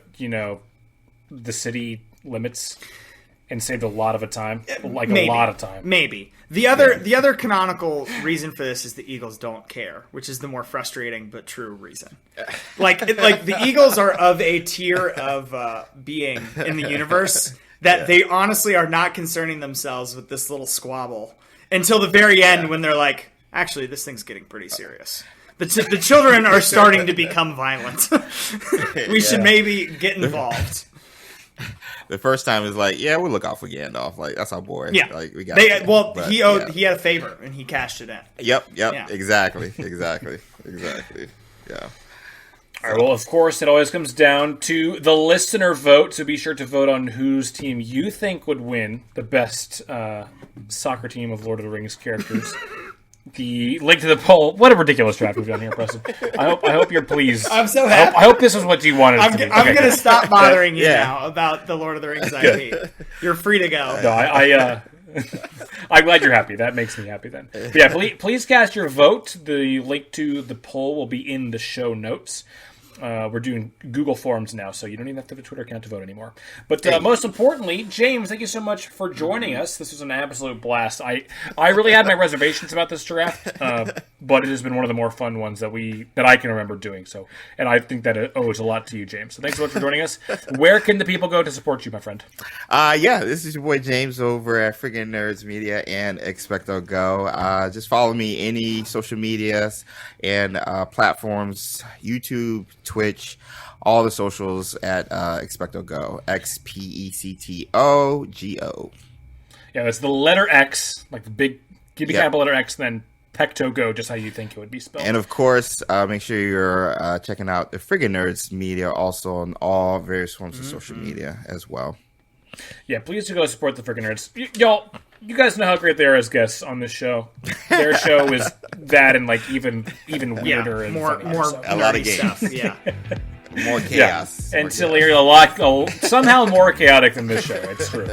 the city limits and saved a lot of time? Maybe. A lot of time. Maybe. The other canonical reason for this is the Eagles don't care, which is the more frustrating but true reason. The Eagles are of a tier of being in the universe that they honestly are not concerning themselves with this little squabble until the very end when they're like, actually, this thing's getting pretty serious. The children are starting to become violent. We should maybe get involved. The first time is we'll look out for Gandalf. That's our boy. Yeah. We got him. He had a favor and he cashed it in. Yep. Yeah. Exactly. Yeah. All right, well, of course, it always comes down to the listener vote, so be sure to vote on whose team you think would win the best soccer team of Lord of the Rings characters. The link to the poll. What a ridiculous draft we've done here, Preston. I hope you're pleased. I'm so happy. I hope this is what you wanted. I'm going to stop bothering you now about the Lord of the Rings IP. You're free to go. No, I'm glad you're happy. That makes me happy then. But yeah, please cast your vote. The link to the poll will be in the show notes. We're doing Google Forms now, so you don't even have to have a Twitter account to vote anymore. But most importantly, James, thank you so much for joining us. This was an absolute blast. I really had my reservations about this draft, but it has been one of the more fun ones that I can remember doing. So, and I think that it owes a lot to you, James. So thanks so much for joining us. Where can the people go to support you, my friend? This is your boy James over at Friggin Nerds Media and XpectoGo. Just follow me any social medias and platforms, YouTube, Twitch, all the socials at XpectoGo, XpectoGo. Yeah, it's the letter X, like the big, give me capital letter X, then PectoGo, just how you think it would be spelled. And of course, make sure you're checking out the Friggin Nerds Media also on all various forms of social media as well. Yeah, please do go support the Friggin Nerds. Y'all, you guys know how great they are as guests on this show. Their show is that and like even weirder and more a lot of games. Stuff. Yeah. More chaos. Yeah. And sillier, a lot somehow more chaotic than this show. It's true.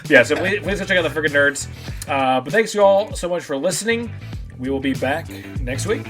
Yeah, so please go check out the Friggin Nerds. But thanks you all so much for listening. We will be back next week.